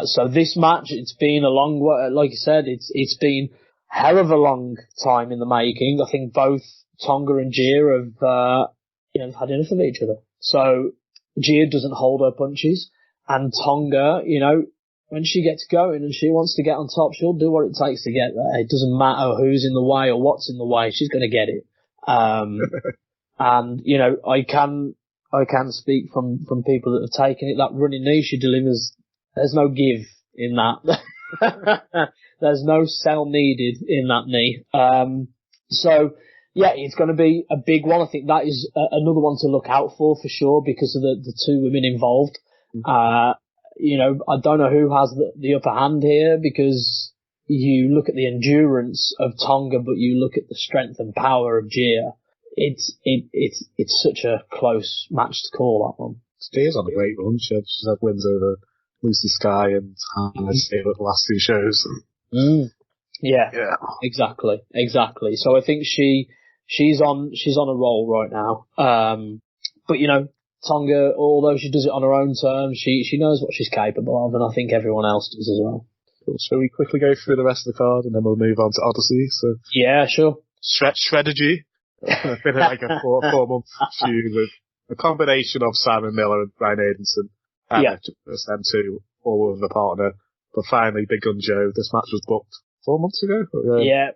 So this match, it's been a long, like you said, it's been a hell of a long time in the making. I think both Tonga and Gia have, had enough of each other. So Gia doesn't hold her punches, and Tonga, when she gets going and she wants to get on top, she'll do what it takes to get there. It doesn't matter who's in the way or what's in the way. She's going to get it. And, I can speak from people that have taken it. That running knee she delivers, there's no give in that. There's no sell needed in that knee. So yeah, it's going to be a big one. I think that is another one to look out for sure because of the two women involved. I don't know who has the upper hand here because you look at the endurance of Tonga, but you look at the strength and power of Gia. It's such a close match to call, that one. Gia's on a great run. She's had wins over Lucy Sky and Hannah at the last two shows. Yeah, exactly. So I think she's on a roll right now. But Tonga, although she does it on her own terms, she knows what she's capable of, and I think everyone else does as well. Cool. Shall we quickly go through the rest of the card and then we'll move on to Odyssey? So yeah, sure. Strategy. It's been like a 4-month feud with a combination of Simon Miller and Brian Aidenson. Them two, all with a partner. But finally, Big Gun Joe. This match was booked 4 months ago. Yeah.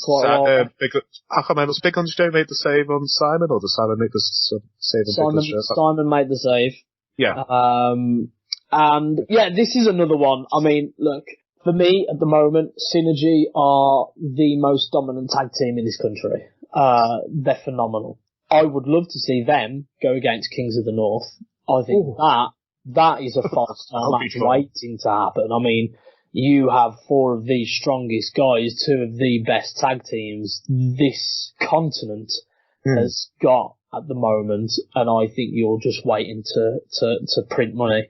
Quite a while. I can't remember. Does Big Gun Joe make the save on Simon, or does Simon make the save on Big Gun Joe? Simon made the save. Yeah. And yeah, this is another one. I mean, look, for me at the moment, Synergy are the most dominant tag team in this country. They're phenomenal. I would love to see them go against Kings of the North. I think that is a 5-star match waiting to happen. I mean, you have 4 of the strongest guys, 2 of the best tag teams this continent has got at the moment, and I think you're just waiting to print money.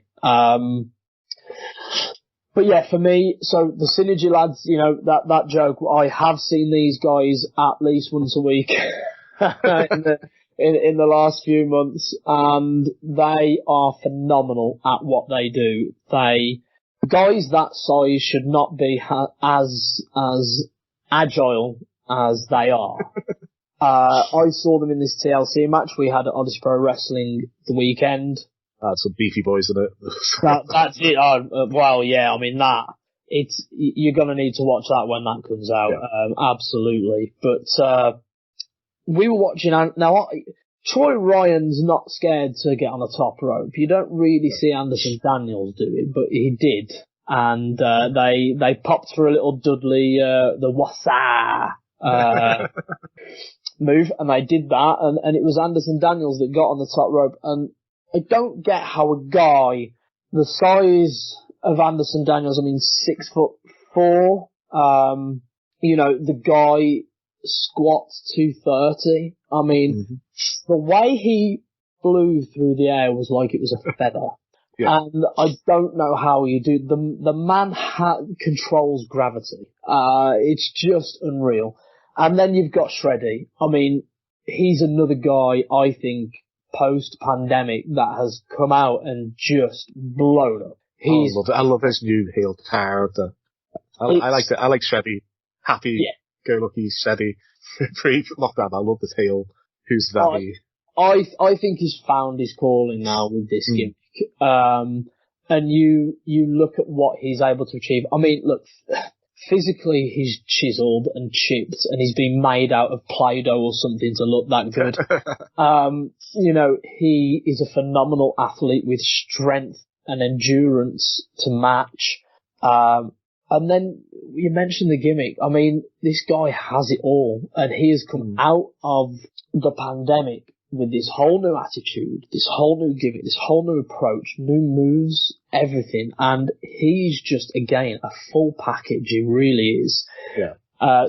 But yeah, for me, so the Synergy lads, that joke, I have seen these guys at least once a week in the last few months, and they are phenomenal at what they do. Guys that size should not be as agile as they are. I saw them in this TLC match we had at Odyssey Pro Wrestling the weekend. Some beefy boys in it. That's it. Well, yeah, I mean that you're gonna need to watch that when that comes out. Yeah. Absolutely. But, we were watching, now, Troy Ryan's not scared to get on the top rope. You don't really see Anderson Daniels do it, but he did. And, they popped for a little Dudley, the wassa, move, and they did that, and it was Anderson Daniels that got on the top rope, and I don't get how a guy the size of Anderson Daniels, I mean 6'4", the guy squats 230. I mean, the way he flew through the air was like it was a feather. Yeah. And I don't know how you do. The man controls gravity. It's just unreal. And then you've got Shreddy. I mean, he's another guy, I think, post-pandemic that has come out and just blown up. I love his new heel character. I like Shreddy. Happy, go lucky Shreddy. Pre-lockdown, I love this heel. Who's that? I think he's found his calling now with this gimmick. And you look at what he's able to achieve. I mean, look, physically he's chiseled and chipped and he's been made out of Play-Doh or something to look that good. He is a phenomenal athlete with strength and endurance to match. And then you mentioned the gimmick. I mean, this guy has it all, and he has come out of the pandemic with this whole new attitude, this whole new gimmick, this whole new approach, new moves, everything. And he's just, again, a full package. He really is. Yeah.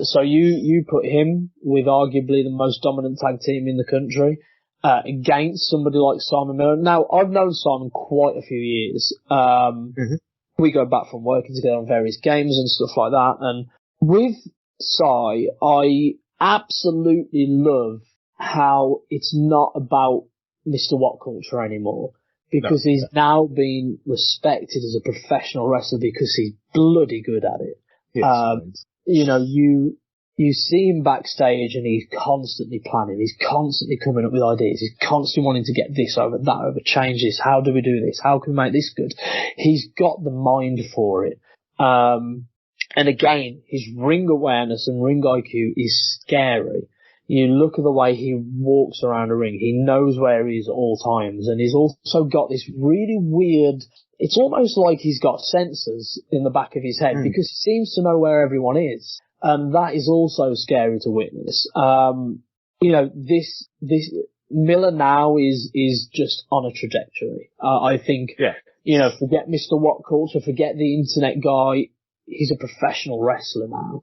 So you put him with arguably the most dominant tag team in the country, against somebody like Simon Miller. Now, I've known Simon quite a few years. We go back from working together on various games and stuff like that. And with Si, I absolutely love how it's not about Mr. What Culture anymore, because he's now been respected as a professional wrestler because he's bloody good at it. Yes, you see him backstage and he's constantly planning, he's constantly coming up with ideas, he's constantly wanting to get this over, that over, change this, how do we do this, how can we make this good? He's got the mind for it. And again, his ring awareness and ring IQ is scary. You look at the way he walks around a ring, he knows where he is at all times, and he's also got this really weird, it's almost like he's got sensors in the back of his head because he seems to know where everyone is. And that is also scary to witness. This Miller now is just on a trajectory. I think, forget Mr. What Culture, forget the internet guy. He's a professional wrestler now.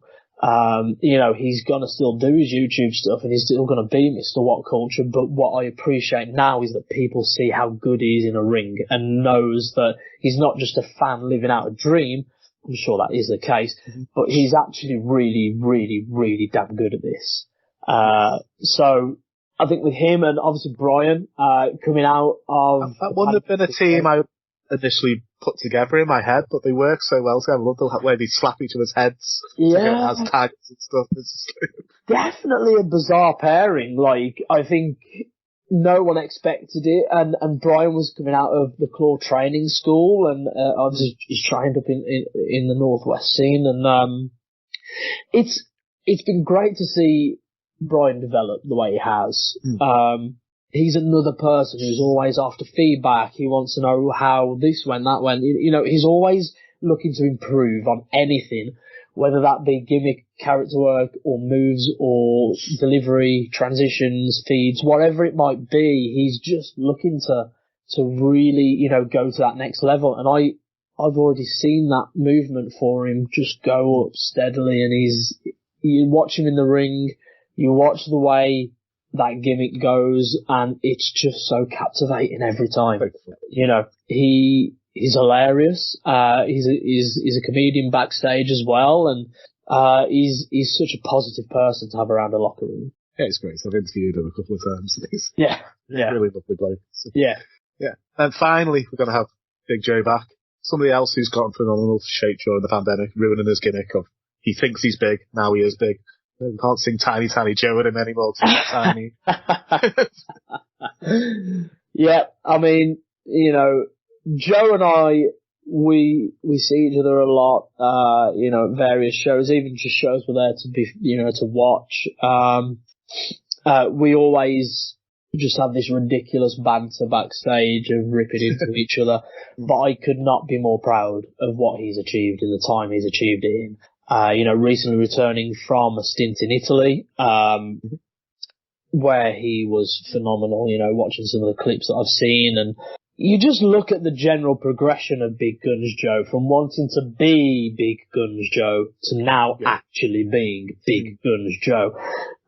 He's gonna still do his YouTube stuff and he's still gonna be Mr. What Culture, but what I appreciate now is that people see how good he is in a ring and knows that he's not just a fan living out a dream. I'm sure that is the case, but he's actually really, really, really damn good at this. So I think with him and obviously Brian, coming out of... That wouldn't have been a team I initially put together in my head, but they work so well together. I love the way they slap each other's heads as tags and stuff. Definitely a bizarre pairing. Like, I think no one expected it, and Brian was coming out of the Claw training school, and obviously he's trained up in the Northwest scene, and it's been great to see Brian develop the way he has. He's another person who's always after feedback. He wants to know how this went, that went. He's always looking to improve on anything, whether that be gimmick, character work, or moves, or delivery, transitions, feeds, whatever it might be. He's just looking to really, go to that next level. And I've already seen that movement for him just go up steadily. And you watch him in the ring, you watch the way that gimmick goes, and it's just so captivating every time. He's hilarious. He's a comedian backstage as well, and he's such a positive person to have around a locker room. Yeah, it's great. I've interviewed him a couple of times. He's really lovely bloke. So, yeah. And finally, we're going to have Big Joe back. Somebody else who's gotten phenomenal shape during the pandemic, ruining his gimmick of he thinks he's big, now he is big. We can't sing Tiny Tiny Joe with him anymore. Tiny. Yeah, I mean, Joe and I we see each other a lot, at various shows, even just shows we're there to be, to watch. We always just have this ridiculous banter backstage of ripping into each other, but I could not be more proud of what he's achieved in the time he's achieved it in. Recently returning from a stint in Italy, where he was phenomenal, watching some of the clips that I've seen, and you just look at the general progression of Big Guns Joe from wanting to be Big Guns Joe to now actually being Big Guns Joe.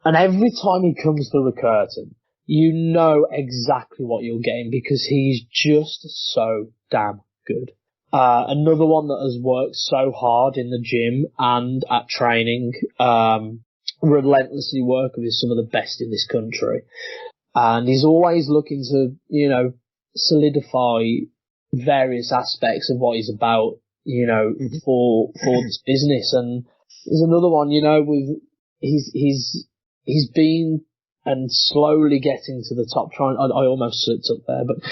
And every time he comes through the curtain, you know exactly what you're getting because he's just so damn good. Another one that has worked so hard in the gym and at training, relentlessly work with some of the best in this country. And he's always looking to, solidify various aspects of what he's about, for this business. And there's another one, he's been and slowly getting to the top. I almost slipped up there, but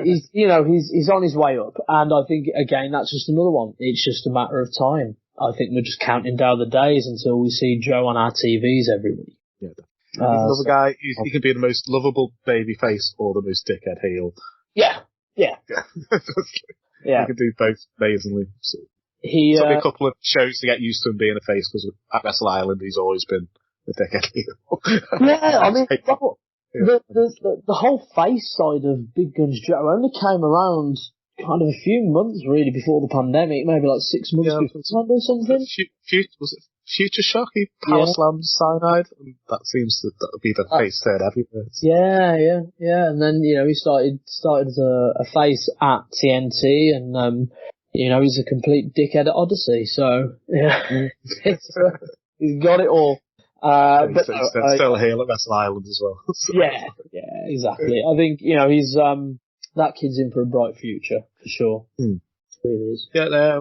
he's on his way up, and I think again that's just another one. It's just a matter of time. I think we're just counting down the days until we see Joe on our TVs every week. Yeah, he's another guy. He can be the most lovable baby face or the most dickhead heel. Yeah. He can do both amazingly. So. It took me a couple of shows to get used to him being a face because at Wrestle Island he's always been the dickhead heel. Yeah, I mean, the whole face side of Big Guns Joe only came around kind of a few months really before the pandemic, maybe like 6 months before or something. Was it Future Shock? He power slammed Cyanide, and that seems to be the face turn everywhere. Yeah. And then he started as a face at TNT, and he's a complete dickhead at Odyssey. So he's got it all. But still here at Wrestle Island as well. So. Yeah, exactly. I think he's that kid's in for a bright future for sure. It really is. Yeah,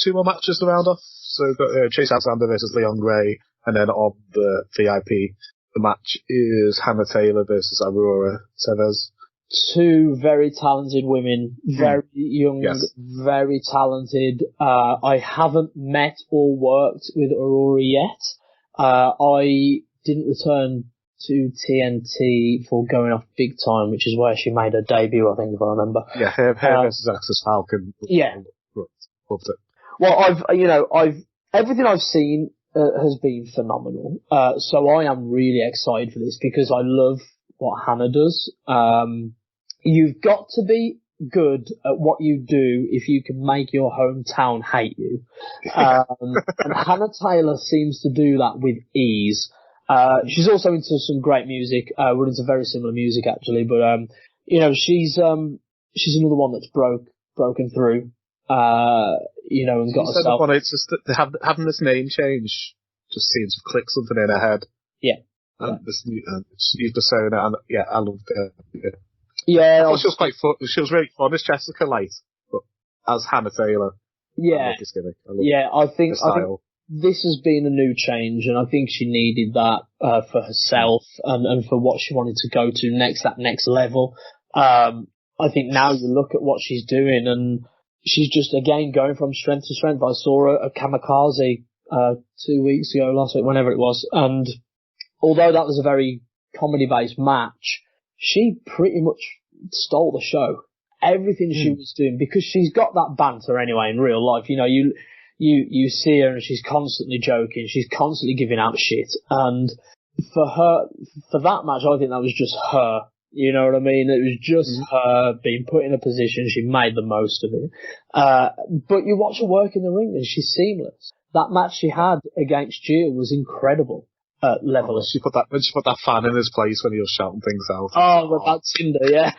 two more matches to round off. So we've got Chase Alexander versus Leon Gray, and then on the VIP, the match is Hannah Taylor versus Aurora Tevez. Two very talented women, very young, very talented. I haven't met or worked with Aurora yet. I didn't return to TNT for Going Off Big Time, which is where she made her debut, I think, if I remember. Yeah, her versus Axis Falcon. Yeah. Loved it. Well, everything I've seen has been phenomenal. So I am really excited for this because I love what Hannah does. You've got to be good at what you do if you can make your hometown hate you. And Hannah Taylor seems to do that with ease. She's also into some great music. We're into very similar music actually, but she's another one that's broken through. And got herself. It's just that having this name change just seems to click something in her head. Yeah. And this new persona, and I loved it. Yeah. I thought she was quite fun. She was really fun as Jessica Light, but as Hannah Taylor. Yeah. I think this has been a new change, and I think she needed that for herself and for what she wanted to go to next, that next level. I think now you look at what she's doing, and she's just again going from strength to strength. I saw her at Kamikaze 2 weeks ago, last week, whenever it was, and although that was a very comedy-based match, she pretty much stole the show. Everything she was doing, because she's got that banter anyway in real life. You see her and she's constantly joking, she's constantly giving out shit, and for that match, I think that was just her. You know what I mean? It was just her being put in a position, she made the most of it. But you watch her work in the ring and she's seamless. That match she had against Gia was incredible. Level. She put that fan in his place when he was shouting things out. Oh, about Tinder, yeah.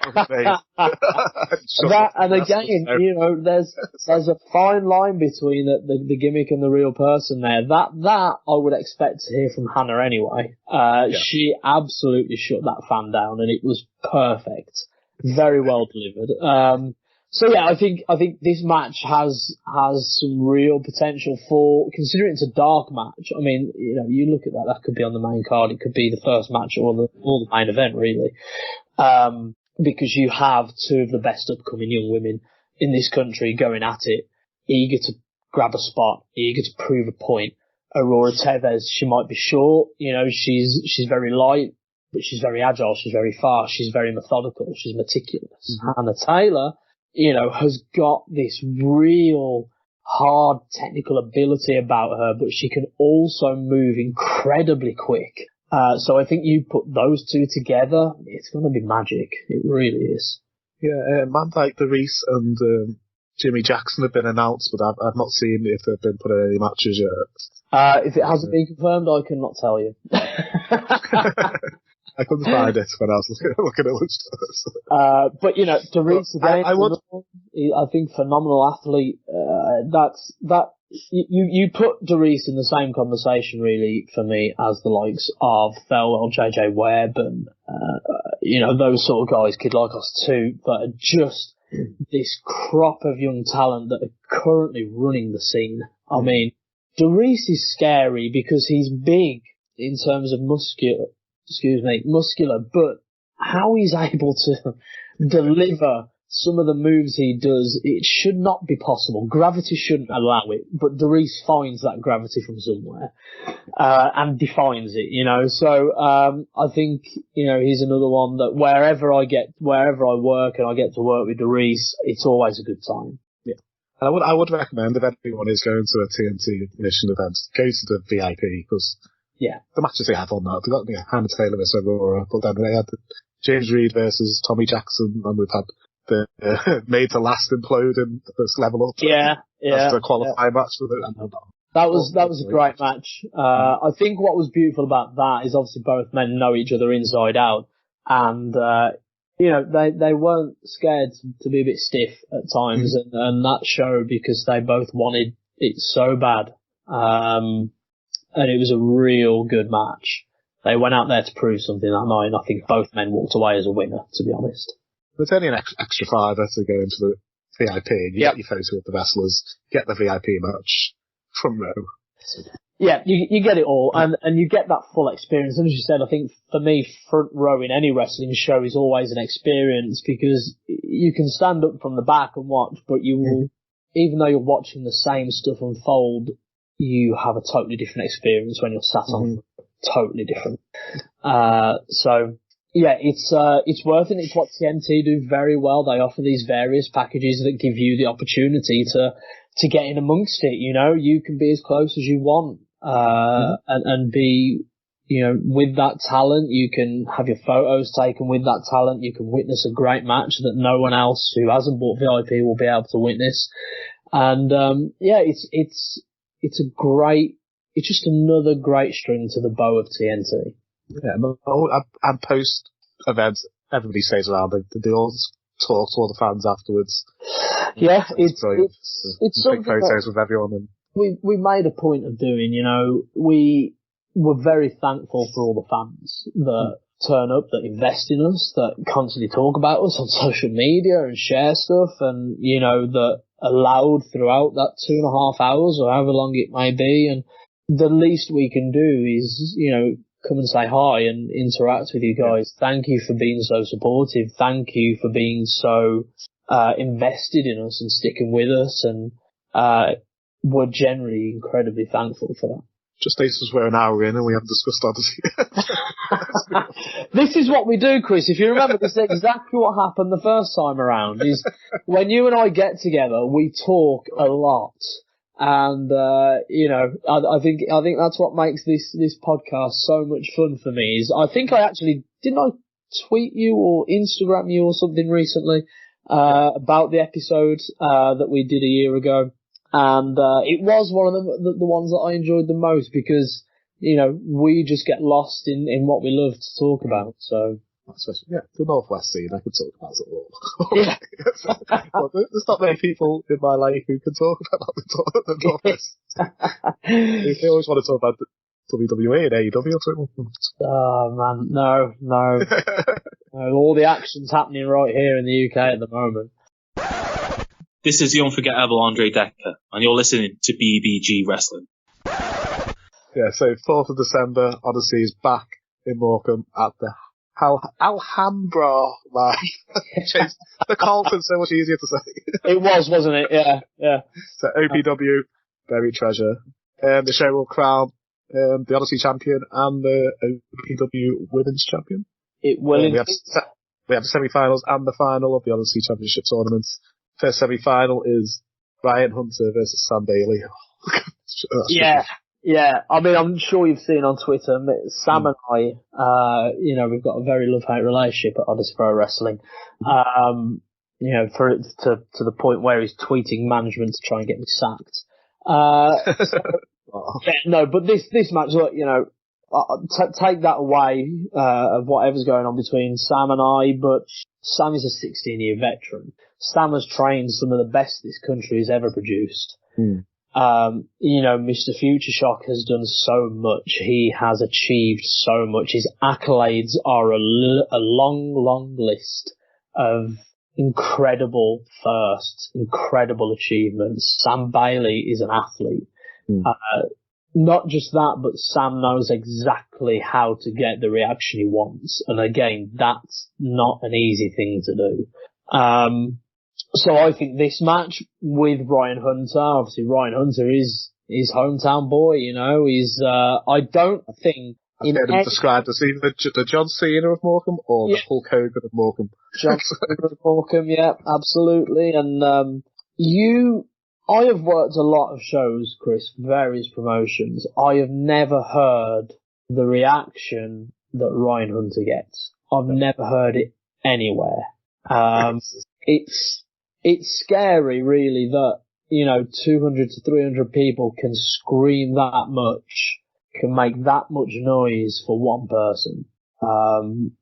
That, and again, there's a fine line between the gimmick and the real person there. That I would expect to hear from Hannah anyway. She absolutely shut that fan down, and it was perfect. Very well delivered. So yeah, I think this match has some real potential for, considering it's a dark match. I mean, you look at that could be on the main card, it could be the first match or the main event really. Because you have two of the best upcoming young women in this country going at it, eager to grab a spot, eager to prove a point. Aurora Tevez, she might be short, she's very light, but she's very agile, she's very fast, she's very methodical, she's meticulous. Mm-hmm. Hannah Taylor, has got this real hard technical ability about her, but she can also move incredibly quick. So I think you put those two together, it's going to be magic. It really is. Yeah, man like the Reese and Jimmy Jackson have been announced, but I've not seen if they've been put in any matches yet. If it hasn't been confirmed, I cannot tell you. I couldn't find it when I was looking at it. But Doris again, I think phenomenal athlete. You put Doris in the same conversation really for me as the likes of Thelwell, JJ Webb, and those sort of guys, Kid Lycos too, that are just this crop of young talent that are currently running the scene. I mean, Doris is scary because he's big in terms of muscular, but how he's able to deliver some of the moves he does, it should not be possible. Gravity shouldn't allow it, but Doris finds that gravity from somewhere, and defines it, So, I think, he's another one that wherever I work and I get to work with Doris, it's always a good time. Yeah. And I would recommend if anyone is going to a TNT Ignition event, go to the VIP, because the matches they have on that, they've got Hannah Taylor versus Aurora, but then they had James Reed versus Tommy Jackson, and we've had the Made to Last implode in the first level up. That's the qualifying match with it. That was a great match. I think what was beautiful about that is obviously both men know each other inside out, and they weren't scared to be a bit stiff at times, and that showed because they both wanted it so bad. And it was a real good match. They went out there to prove something that night, and I think both men walked away as a winner, to be honest. It's only an extra $5 to go into the VIP, and you get your photo with the wrestlers, get the VIP match front row. Yeah, you get it all, and you get that full experience. And as you said, I think for me, front row in any wrestling show is always an experience, because you can stand up from the back and watch, but you will, even though you're watching the same stuff unfold, you have a totally different experience when you're sat on, totally different. So, yeah, it's worth it. It's what TNT do very well. They offer these various packages that give you the opportunity to get in amongst it. You can be as close as you want, and be, with that talent. You can have your photos taken with that talent. You can witness a great match that no one else who hasn't bought VIP will be able to witness. And, it's just another great string to the bow of TNT. Yeah, and post events, everybody stays around. They all talk to all the fans afterwards. Yeah, it's take photos with everyone. And we made a point of doing. We were very thankful for all the fans that turn up, that invest in us, that constantly talk about us on social media and share stuff, and that allowed throughout that 2.5 hours or however long it may be. And the least we can do is, come and say hi and interact with you guys. Thank you for being so supportive. Thank you for being so invested in us and sticking with us. And we're generally incredibly thankful for that. Just notice we're an hour in and we haven't discussed Odyssey. This is what we do, Chris. If you remember, this is exactly what happened the first time around. Is when you and I get together, we talk a lot. And, I think that's what makes this podcast so much fun for me. Is I think didn't I tweet you or Instagram you or something recently, about the episode, that we did a year ago. And, it was one of the ones that I enjoyed the most because, we just get lost in what we love to talk about. So. Especially, the Northwest scene, I could talk about it all. Well, there's not many people in my life who can talk about the Northwest. They always want to talk about the WWE and AEW or something. Oh man, no. All the action's happening right here in the UK at the moment. This is the unforgettable Andre Decker, and you're listening to BBG Wrestling. Yeah, so 4th of December, Odyssey is back in Morecombe at the Alhambra, man. The Carlton's so much easier to say. It was, wasn't it? Yeah. So OPW, buried treasure. The show will crown the Odyssey Champion and the OPW Women's Champion. It will. We have the semi-finals and the final of the Odyssey Championship Tournament. First semi-final is Ryan Hunter versus Sam Bailey. Yeah. I mean, I'm sure you've seen on Twitter, Sam and I, we've got a very love-hate relationship at Odyssey Pro Wrestling. For it to the point where he's tweeting management to try and get me sacked. But this match, look, take that away, of whatever's going on between Sam and I, but Sam is a 16-year veteran. Sam has trained some of the best this country has ever produced. Mr. Future Shock has done so much. He has achieved so much. His accolades are a long list of incredible firsts, incredible achievements. Sam Bailey is an athlete. Not just that, but Sam knows exactly how to get the reaction he wants. And again, that's not an easy thing to do. So I think this match with Ryan Hunter, obviously Ryan Hunter is his hometown boy, he's, I don't think... I've heard him described as either the John Cena of Morecombe or the Hulk Hogan of Morecombe. John Cena of Morecombe, yeah, absolutely. And, I have worked a lot of shows, Chris, various promotions. I have never heard the reaction that Ryan Hunter gets. I've never heard it anywhere. It's scary, really, that, 200 to 300 people can scream that much, can make that much noise for one person.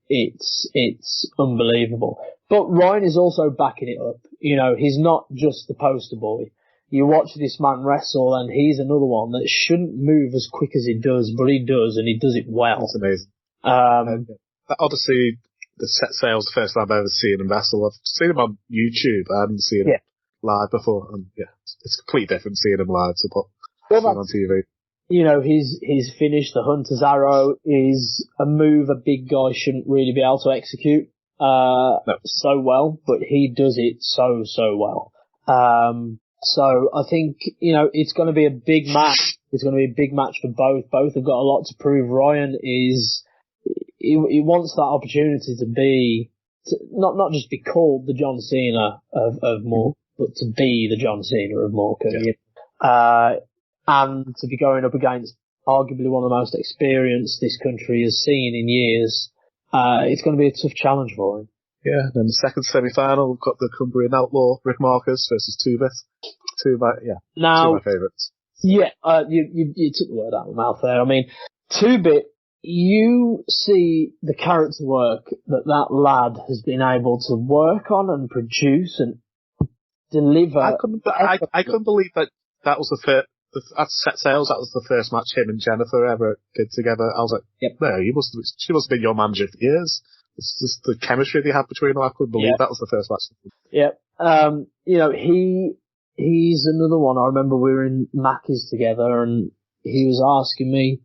It's unbelievable. But Ryan is also backing it up. He's not just the poster boy. You watch this man wrestle, and he's another one that shouldn't move as quick as he does, but he does, and he does it well. That's amazing. Odyssey, the set sales, the first time I've ever seen him wrestle. I've seen him on YouTube. I hadn't seen him live before, and it's completely different seeing him live to seeing on TV. His finish, the Hunter's Arrow, is a move a big guy shouldn't really be able to execute so well, but he does it so well. So I think, it's going to be a big match. It's going to be a big match for both. Both have got a lot to prove. Ryan he wants that opportunity to be, not just be called the John Cena of Morecambe, but to be the John Cena of Morecambe. And to be going up against arguably one of the most experienced this country has seen in years. It's going to be a tough challenge for him. Yeah, and then the second semi-final, we've got the Cumbrian Outlaw, Rick Markus versus Tu Byt. Two of my favourites. Yeah, you took the word out of my mouth there. I mean, Tu Byt, you see the character work that lad has been able to work on and produce and deliver. I couldn't believe that was the first, at set sales, that was the first match him and Jennifer ever did together. I was like, no, she must have been your manager for years. It's just the chemistry they had between them. I couldn't believe that was the first match. Yep. He's another one. I remember we were in Macca's together and he was asking me,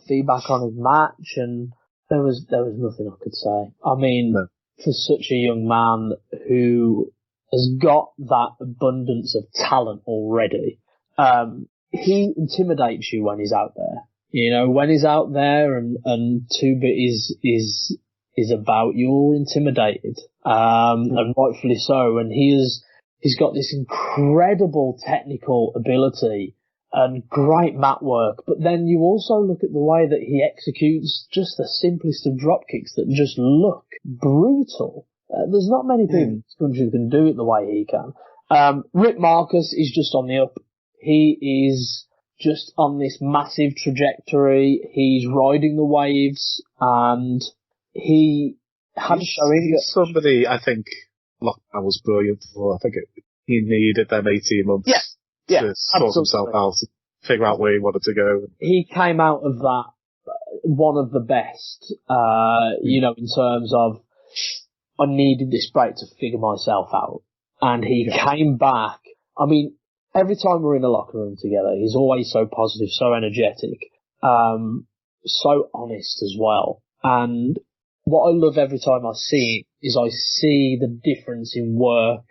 feedback on his match, and there was nothing I could say. I mean, for such a young man who has got that abundance of talent already, he intimidates you when he's out there. When he's out there and Tu Byt is about, you're intimidated, and rightfully so. And he's got this incredible technical ability and great mat work, but then you also look at the way that he executes just the simplest of drop kicks that just look brutal. There's not many people in this country who can do it the way he can. Rick Markus is just on the up. He is just on this massive trajectory. He's riding the waves, and he had a showing. He's somebody, I think, lockdown was brilliant for. I think he needed them 18 months to sort himself out, to figure out where he wanted to go. He came out of that one of the best, in terms of, I needed this break to figure myself out. And he came back. I mean, every time we're in a locker room together, he's always so positive, so energetic, so honest as well. And what I love every time I see it is I see the difference in work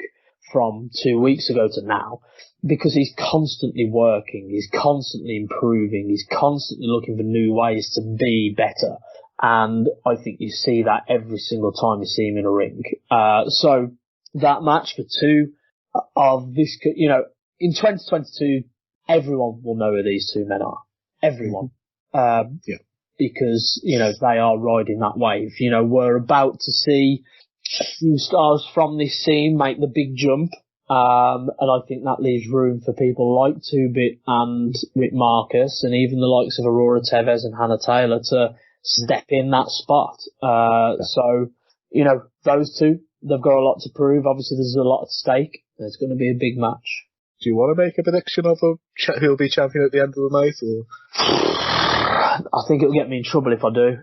from 2 weeks ago to now, because he's constantly working, he's constantly improving, he's constantly looking for new ways to be better. And I think you see that every single time you see him in a ring. So that match for two of this, you know, in 2022, everyone will know who these two men are. Everyone. Because, you know, they are riding that wave. You know, we're about to see a few stars from this scene make the big jump. And I think that leaves room for people like Tu Byt and Markus, and even the likes of Aurora Tevez and Hannah Taylor to step in that spot. So, you know, those two, they've got a lot to prove. Obviously, there's a lot at stake. It's going to be a big match. Do you want to make a prediction of who'll be champion at the end of the night? Or? I think it'll get me in trouble if I do.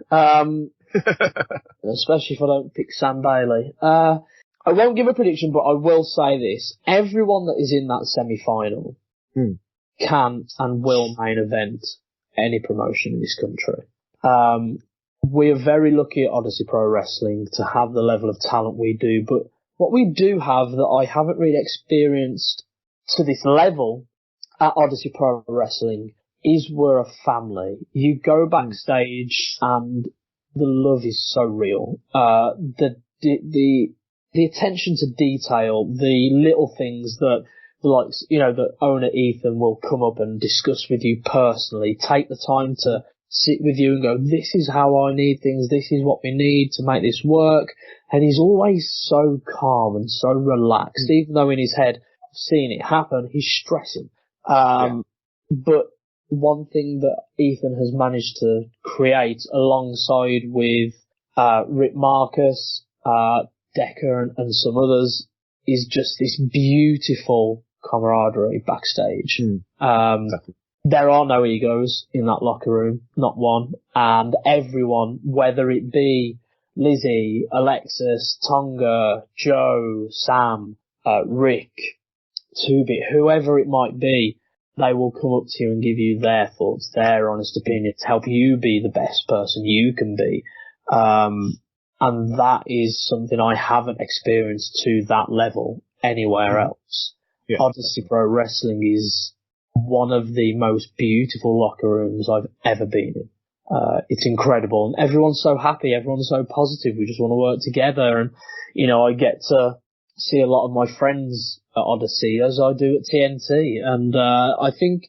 Especially if I don't pick Sam Bailey. I won't give a prediction, but I will say this. Everyone that is in that semi-final can and will main event any promotion in this country. We are very lucky at Odyssey Pro Wrestling to have the level of talent we do, but what we do have that I haven't really experienced to this level at Odyssey Pro Wrestling is we're a family. You go backstage and the love is so real. The attention to detail, the little things that, like, you know, that owner Ethan will come up and discuss with you personally, take the time to sit with you and go, this is how I need things, this is what we need to make this work. And he's always so calm and so relaxed, even though in his head, I've seen it happen, he's stressing. But one thing that Ethan has managed to create alongside with Markus, Decker and some others is just this beautiful camaraderie backstage. There are no egos in that locker room, not one. And everyone, whether it be Lizzie, Alexis, Tonga, Joe, Sam, Rick, Tu Byt, whoever it might be, they will come up to you and give you their thoughts, their honest opinion to help you be the best person you can be. And that is something I haven't experienced to that level anywhere else. Odyssey Pro Wrestling is one of the most beautiful locker rooms I've ever been in. It's incredible. And everyone's so happy. Everyone's so positive. We just want to work together. And, you know, I get to see a lot of my friends at Odyssey as I do at TNT. And, I think,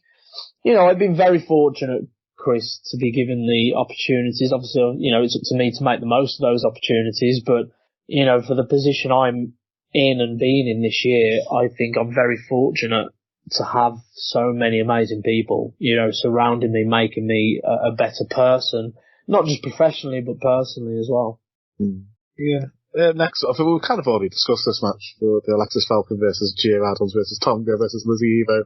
you know, I've been very fortunate, Chris, to be given the opportunities. Obviously, you know, it's up to me to make the most of those opportunities, but, you know, for the position I'm in and being in this year, I think I'm very fortunate to have so many amazing people, you know, surrounding me, making me a better person, not just professionally, but personally as well. Next, I think we've kind of already discussed this match for the Alexis Falcon versus Gia Adams versus Tonga versus Lizzie Evo.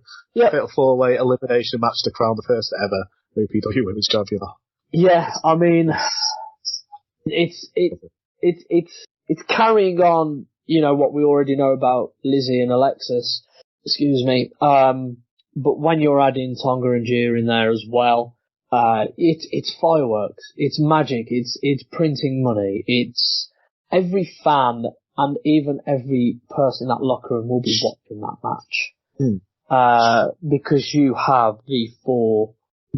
Fatal 4-way elimination match to crown the first ever OPW Women's Champion. Yeah, I mean, it's carrying on, you know, what we already know about Lizzie and Alexis. Excuse me. But when you're adding Tonga and Gia in there as well, it's fireworks. It's magic. It's printing money. It's every fan and even every person in that locker room will be watching that match. Because you have the four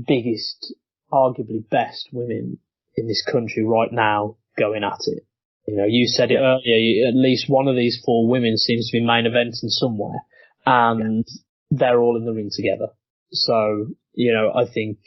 biggest, arguably best women in this country right now going at it. You know, you said it earlier, at least one of these four women seems to be main eventing somewhere, and they're all in the ring together. So, you know, I think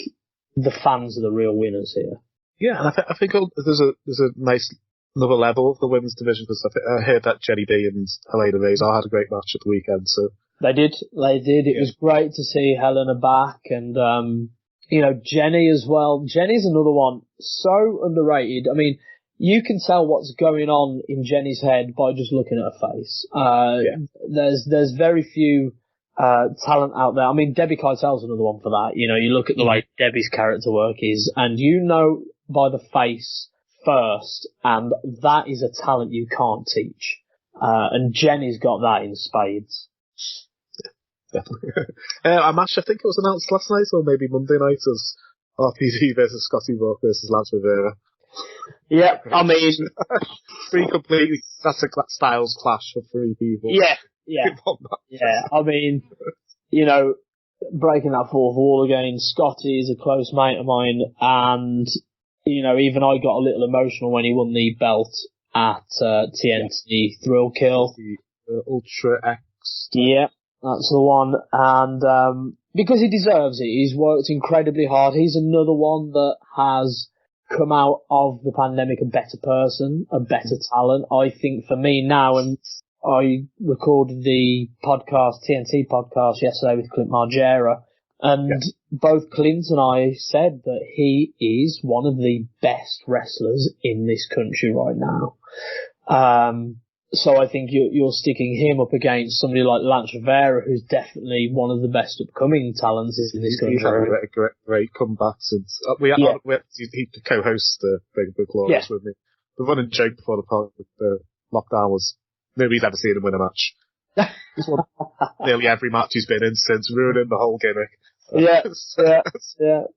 the fans are the real winners here. Yeah, and I think there's a nice another level of the women's division, because I heard that Jenny B and Helena Razor had a great match at the weekend. So They did. It was great to see Helena back, and you know, Jenny as well. Jenny's another one, so underrated. I mean, you can tell what's going on in Jenny's head by just looking at her face. There's very few talent out there. I mean, Debbie Keitel's another one for that. You know, you look at the way Debbie's character work is, and you know by the face first, and that is a talent you can't teach. And Jenny's got that in spades. Definitely. A match, I think it was announced last night or maybe Monday night, as RPD versus Scotty Rourke versus Lance Rivera. Yeah, I mean, three completely classic styles clash for three people. Yeah. I mean, you know, breaking that fourth wall again. Scotty is a close mate of mine, and you know, even I got a little emotional when he won the belt at TNT Thrill Kill. The Ultra X. Yeah, that's the one, and because he deserves it. He's worked incredibly hard. He's another one that has come out of the pandemic a better person, a better talent. I think for me now, and I recorded the podcast, TNT podcast yesterday with Clint Margera, and both Clint and I said that he is one of the best wrestlers in this country right now. So I think you're sticking him up against somebody like Lance Rivera, who's definitely one of the best upcoming talents in this country. He's had a great comeback since he co-hosts the Big Glorious with me. The running joke before the lockdown was nobody's ever seen him win a match. He's won nearly every match he's been in since, ruining the whole gimmick. Yeah.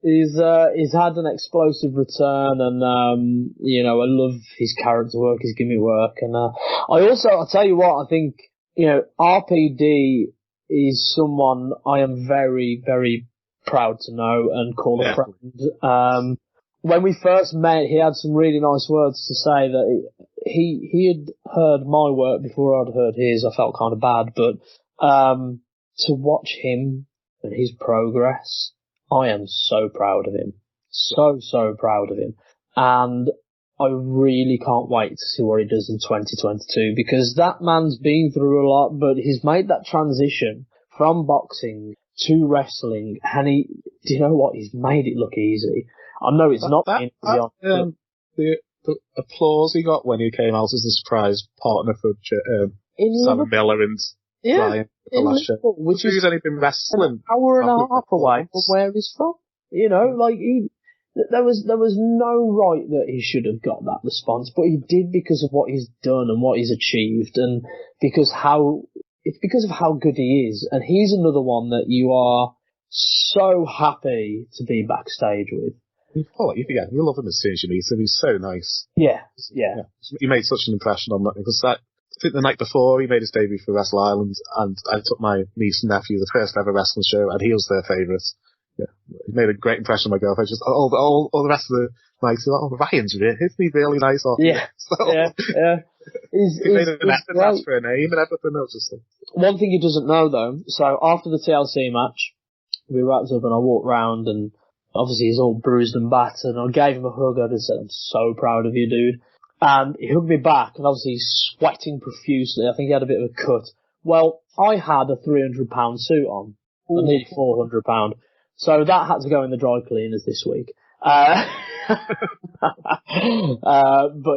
He's had an explosive return, and you know, I love his character work, his gimmick work, and I'll tell you what, I think, you know, RPD is someone I am very, very proud to know and call a friend. When we first met, he had some really nice words to say that he had heard my work before I'd heard his. I felt kind of bad, but to watch him and his progress, I am so proud of him. So proud of him. And I really can't wait to see what he does in 2022, because that man's been through a lot, but he's made that transition from boxing to wrestling, and do you know what? He's made it look easy. I know it's not easy. The applause he got when he came out as a surprise partner for Sam Miller and Ryan. Which he's only been wrestling an hour and a half away from where he's from. You know, like there was no right that he should have got that response, but he did because of what he's done and what he's achieved, and because of how good he is. And he's another one that you are so happy to be backstage with. You love him as soon as you meet him. He's so nice. Yeah. He made such an impression on that, because I think the night before he made his debut for Wrestle Island, and I took my niece and nephew the first ever wrestling show, and he was their favourite. Yeah, he made a great impression on my girlfriend. Just all the rest of the night, Ryan's really, isn't he really nice? Yeah. He made an effort to ask for a name and everything. One thing he doesn't know though. So after the TLC match, we wrapped up and I walked round, and obviously he's all bruised and battered, and I gave him a hug. I just said, "I'm so proud of you, dude." And he hugged me back, and obviously he's sweating profusely. I think he had a bit of a cut. Well, I had a £300 suit on, nearly £400. So that had to go in the dry cleaners this week. But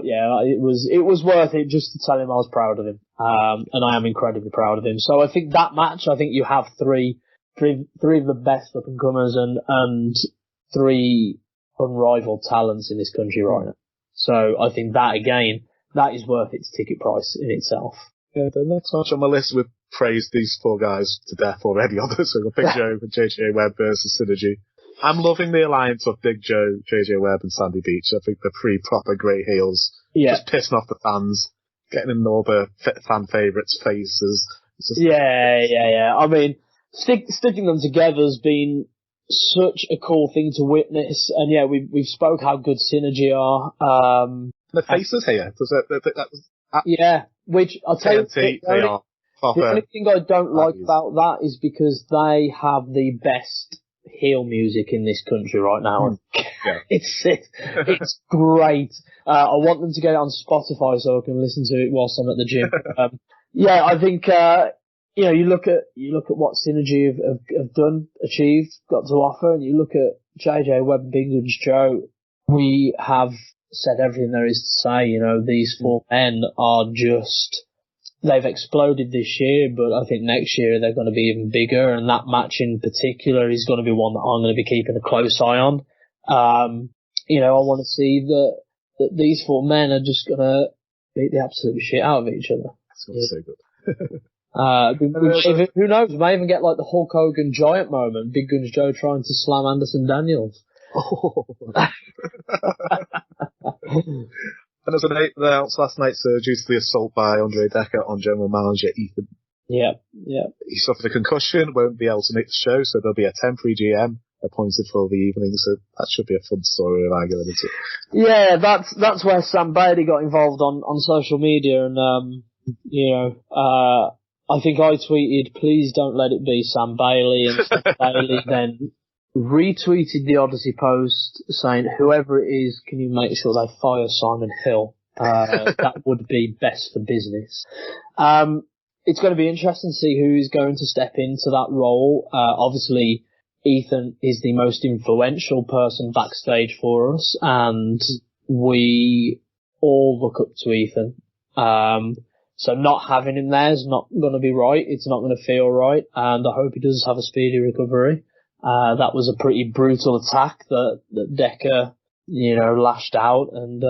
yeah, it was worth it just to tell him I was proud of him. And I am incredibly proud of him. So I think that match, I think you have three of the best up and comers and three unrivaled talents in this country right now. So I think that again, that is worth its ticket price in itself. Yeah, the next match on my list, we've praised these four guys to death already on this. So we've got Big Joe and JJ Webb versus Synergy. I'm loving the alliance of Big Joe, JJ Webb and Sandy Beach. I think they're three proper great heels. Yeah. Just pissing off the fans, getting in all the fan favourites' faces. Yeah. I mean, sticking them together has been such a cool thing to witness, and yeah, we've spoke how good Synergy are. The faces here, which I'll tell you, the only thing I don't like about that is because they have the best heel music in this country right now. It's great. I want them to get it on Spotify so I can listen to it whilst I'm at the gym. I think you look at what Synergy have achieved, got to offer, and you look at JJ Webb and Big Guns Joe. We have said everything there is to say. You know, these four men are they've exploded this year, but I think next year they're going to be even bigger, and that match in particular is going to be one that I'm going to be keeping a close eye on. I want to see that these four men are just going to beat the absolute shit out of each other. That's going to be so good. Who knows? We may even get like the Hulk Hogan giant moment, Big Guns Joe trying to slam Anderson Daniels. And as announced last night, due to the assault by Andre Decker on general manager Ethan. Yeah. He suffered a concussion, won't be able to make the show, so there'll be a temporary GM appointed for the evening, so that should be a fun story of I go into. Yeah, that's where Sam Bailey got involved on social media, and I think I tweeted, "Please don't let it be Sam Bailey," and Sam Bailey then retweeted the Odyssey post saying, "Whoever it is, can you make sure they fire Simon Hill? That would be best for business." It's going to be interesting to see who is going to step into that role. Obviously, Ethan is the most influential person backstage for us, and we all look up to Ethan. So not having him there is not going to be right. It's not going to feel right, and I hope he does have a speedy recovery. That was a pretty brutal attack that Decker, lashed out, and,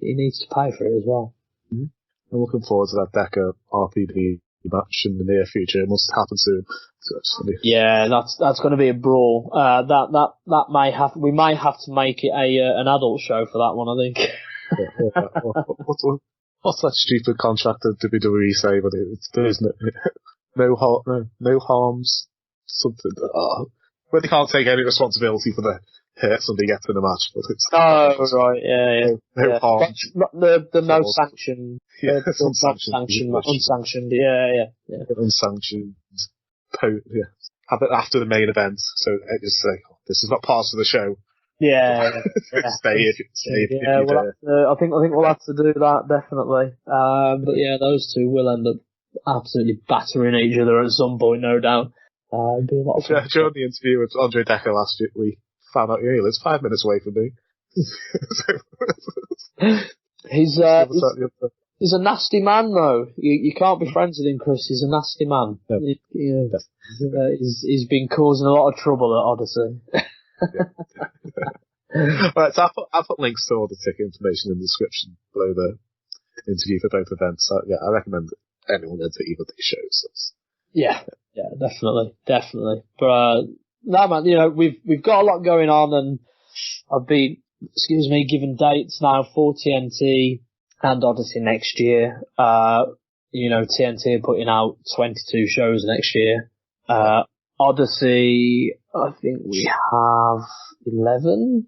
he needs to pay for it as well. Mm-hmm. I'm looking forward to that Decker RPD match in the near future. It must happen soon. So yeah, that's going to be a brawl. That we may have to make it an adult show for that one, I think. What's that stupid contract that WWE say? But there's no harms, something. When they can't take any responsibility for the hurt somebody gets in a match. But it's right, yeah. No harm. The no sanction. Yeah, unsanctioned. Yeah. Unsanctioned. Yeah. Have it after the main event, so it just say, this is not part of the show. Yeah. Stay if I think we'll have to do that, definitely. But yeah, those two will end up absolutely battering each other at some point, no doubt. It'd be a lot of fun. During the interview with Andre Decker last year, we found out he lives 5 minutes away from me. He's a nasty man, though. You can't be friends with him, Chris. He's a nasty man. Yep. He's been causing a lot of trouble at Odyssey. Right, so I'll put links to all the ticket information in the description below the interview for both events. So, yeah, I recommend anyone go to either of these shows. Yeah, definitely. But no, man, we've got a lot going on, and I've been, given dates now for TNT and Odyssey next year. TNT are putting out 22 shows next year. Odyssey, I think we have 11.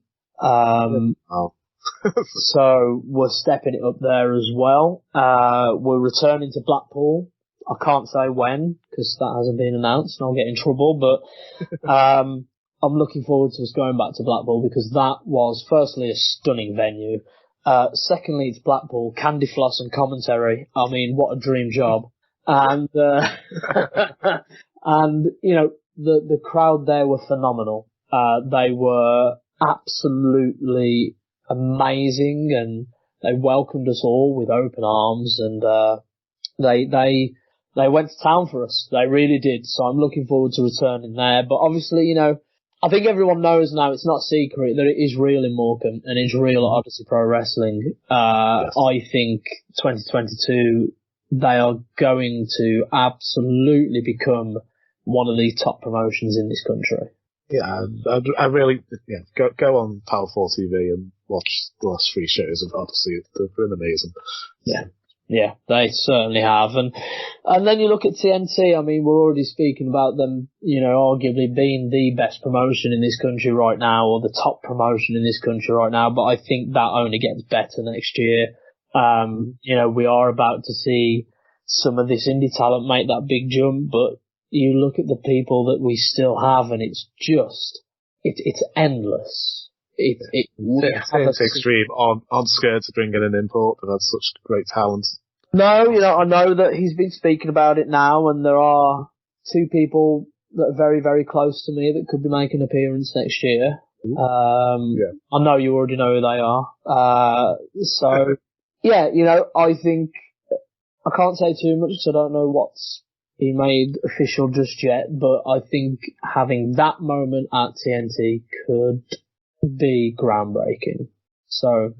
So we're stepping it up there as well. We're returning to Blackpool. I can't say when, because that hasn't been announced and I'll get in trouble, but I'm looking forward to us going back to Blackpool, because that was firstly a stunning venue. Secondly, it's Blackpool, candy floss and commentary. I mean, what a dream job. And, and, the crowd there were phenomenal. They were absolutely amazing, and they welcomed us all with open arms, and, they went to town for us. They really did. So I'm looking forward to returning there. But obviously, I think everyone knows now, it's not secret, that it is real in Morecombe and it's real at Odyssey Pro Wrestling. Yes. I think 2022, they are going to absolutely become one of the top promotions in this country. Yeah, I really, go on Power 4 TV and watch the last 3 shows of Odyssey. They've been amazing. Yeah, they certainly have. And then you look at TNT, I mean, we're already speaking about them, arguably being the best promotion in this country right now, or the top promotion in this country right now, but I think that only gets better next year. We are about to see some of this indie talent make that big jump, but you look at the people that we still have, and it's just, it's endless. TNT Extreme aren't scared to bring in an import. They've had such great talent. No, I know that he's been speaking about it now, and there are 2 people that are very, very close to me that could be making an appearance next year. I know you already know who they are. So, I think I can't say too much because I don't know what's been made official just yet, but I think having that moment at TNT could be groundbreaking. So,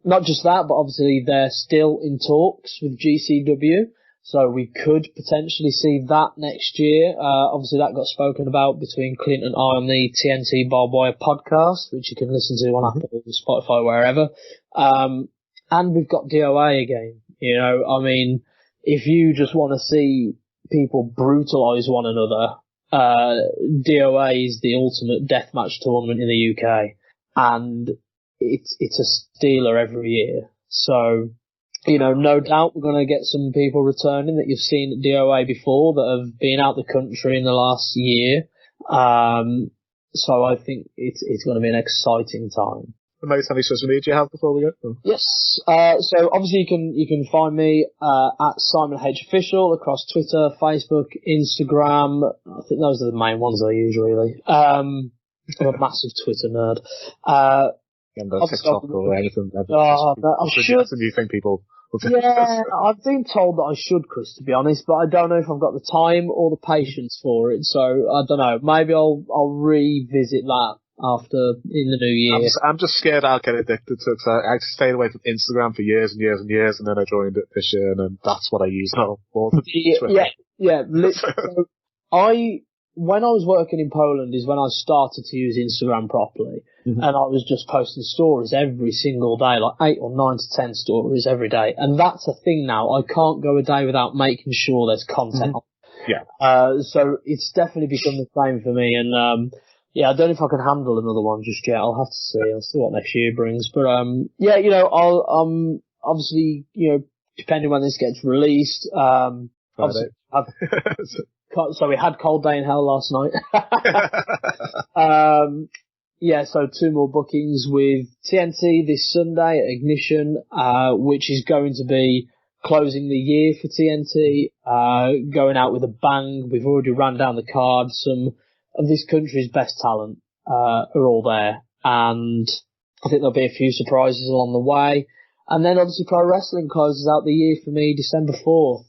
not just that, but obviously they're still in talks with GCW. So we could potentially see that next year. Obviously that got spoken about between Clint and I on the TNT Barbed Wire podcast, which you can listen to on Apple, Spotify, wherever. And we've got DOA again. You know, I mean, if you just want to see people brutalise one another, DOA is the ultimate deathmatch tournament in the UK, and it's a stealer every year. So, you know, no doubt we're going to get some people returning that you've seen at DOA before that have been out the country in the last year. So I think it's going to be an exciting time. Mate, any social media you have before we go? Oh. Yes. So obviously you can find me at Simon H Official across Twitter, Facebook, Instagram. I think those are the main ones I use really. I'm a massive Twitter nerd. TikTok or anything. I should. You think people? Yeah, I've been told that I should, Chris, to be honest, but I don't know if I've got the time or the patience for it. So I don't know. Maybe I'll revisit that after in the new year. I'm just scared I'll get addicted to it. So I stayed away from Instagram for years and years and years, and then I joined it this year, and then that's what I use now. Yeah. Literally, when I was working in Poland is when I started to use Instagram properly, and I was just posting stories every single day, like 8 or 9 to 10 stories every day, and that's a thing now. I can't go a day without making sure there's content on. Yeah. So it's definitely become the same for me, and yeah, I don't know if I can handle another one just yet. I'll have to see. I'll see what next year brings. But yeah, you know, I'll obviously, you know, depending when this gets released, obviously so we had Cold Day in Hell last night. Yeah, so 2 more bookings with TNT this Sunday at Ignition, which is going to be closing the year for TNT, going out with a bang. We've already ran down the card. Some of this country's best talent are all there, and I think there'll be a few surprises along the way. And then obviously Pro Wrestling closes out the year for me December 4th.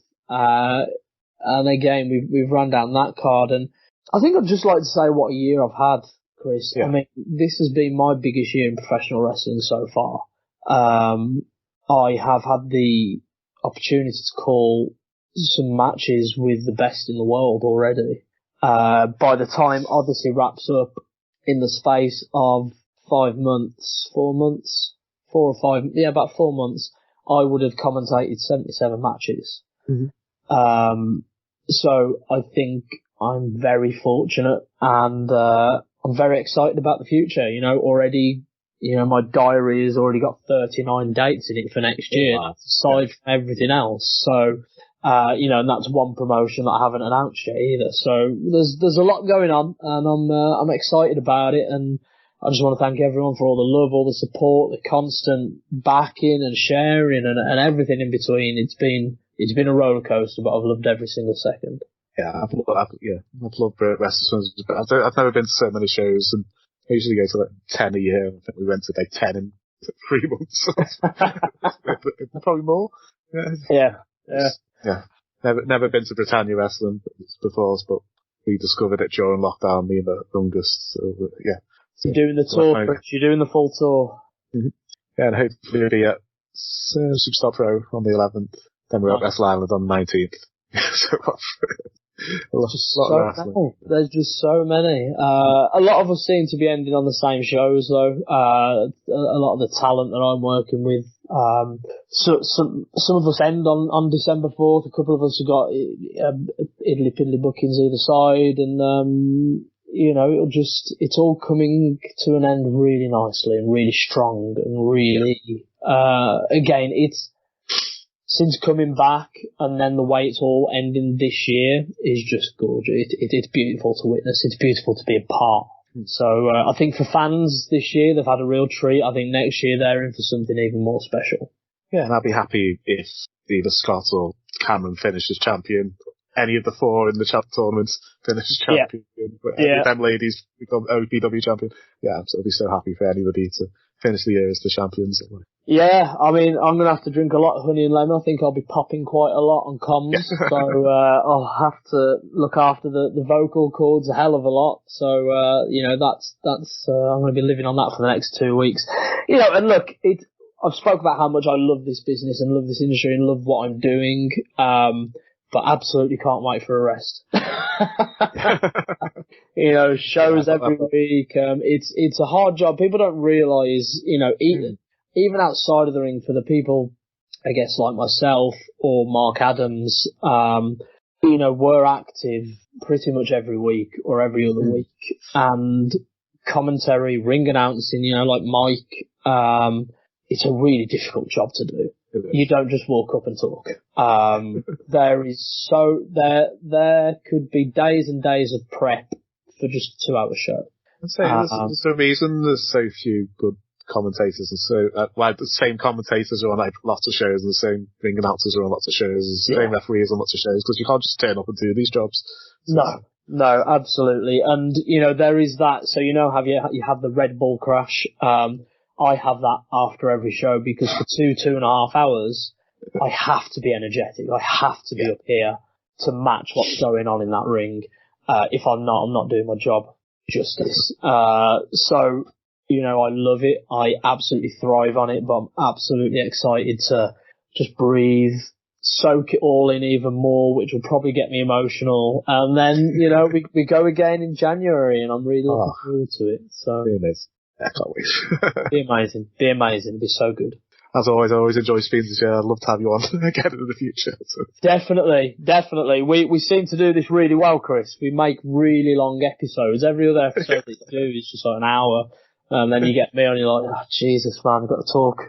And again, we've run down that card, and I think I'd just like to say what a year I've had, Chris. Yeah. I mean, this has been my biggest year in professional wrestling so far. I have had the opportunity to call some matches with the best in the world already. By the time Odyssey wraps up in the space of 4 months, about 4 months, I would have commentated 77 matches. So I think I'm very fortunate, and I'm very excited about the future. You know, already, you know, my diary has already got 39 dates in it for next year, aside from everything else. So, you know, and that's one promotion that I haven't announced yet either. So there's a lot going on, and I'm excited about it, and I just want to thank everyone for all the love, all the support, the constant backing and sharing and everything in between. It's been a roller coaster, but I've loved every single second. Yeah, I've loved wrestling. I've never been to so many shows, and I usually go to like 10 a year. I think we went to like 10 in 3 months. Probably more. Yeah. Never been to Britannia Wrestling before, but we discovered it during lockdown, me and the youngest. So yeah. You're doing the tour, Chris. You're doing the full tour. Yeah, and hopefully we'll be at Superstar Pro on the 11th. Then we're at Wrestle Island on the 19th. There's just so many. A lot of us seem to be ending on the same shows, though. A lot of the talent that I'm working with. So some of us end on December 4th. A couple of us have got idly piddly bookings either side, and you know, it's all coming to an end really nicely and really strong and really. Again, it's. Since coming back, and then the way it's all ending this year is just gorgeous. It's beautiful to witness. It's beautiful to be a part. So I think for fans this year, they've had a real treat. I think next year they're in for something even more special. Yeah, and I'd be happy if either Scott or Kameron finishes champion. Any of the 4 in the tournaments finishes champion. Yeah. Them ladies become OPW champion. Yeah, I'd be so happy for anybody to finish the year as the champions. Yeah, I mean, I'm going to have to drink a lot of honey and lemon. I think I'll be popping quite a lot on comms. So I'll have to look after the vocal cords a hell of a lot. So, you know, that's I'm going to be living on that for the next 2 weeks. You know, and look, I've spoke about how much I love this business and love this industry and love what I'm doing, but absolutely can't wait for a rest. Shows every week. It's a hard job. People don't realise, even outside of the ring, for the people, I guess, like myself or Mark Adams, we're active pretty much every week or every other week. And commentary, ring announcing, like Mike, it's a really difficult job to do. You don't just walk up and talk. There could be days and days of prep for just a 2-hour show. I'd say there's a reason there's so few good commentators, and so the same commentators are on lots of shows, and the same ring announcers are on lots of shows, and the same referees on lots of shows, because you can't just turn up and do these jobs. No, absolutely. And, there is that. So, you have the Red Bull crash. I have that after every show, because for 2.5 hours, I have to be energetic. I have to be up here to match what's going on in that ring. If I'm not doing my job justice. So, I love it. I absolutely thrive on it, but I'm absolutely excited to just breathe, soak it all in even more, which will probably get me emotional. And then, we go again in January, and I'm really looking forward to it. So. I can't wait. Be amazing. It'd be so good. As always, I always enjoy speaking to you. I'd love to have you on again in the future. So. Definitely. We seem to do this really well, Chris. We make really long episodes. Every other episode that you do is just like an hour. And then you get me on, you're like, oh, Jesus, man, I've got to talk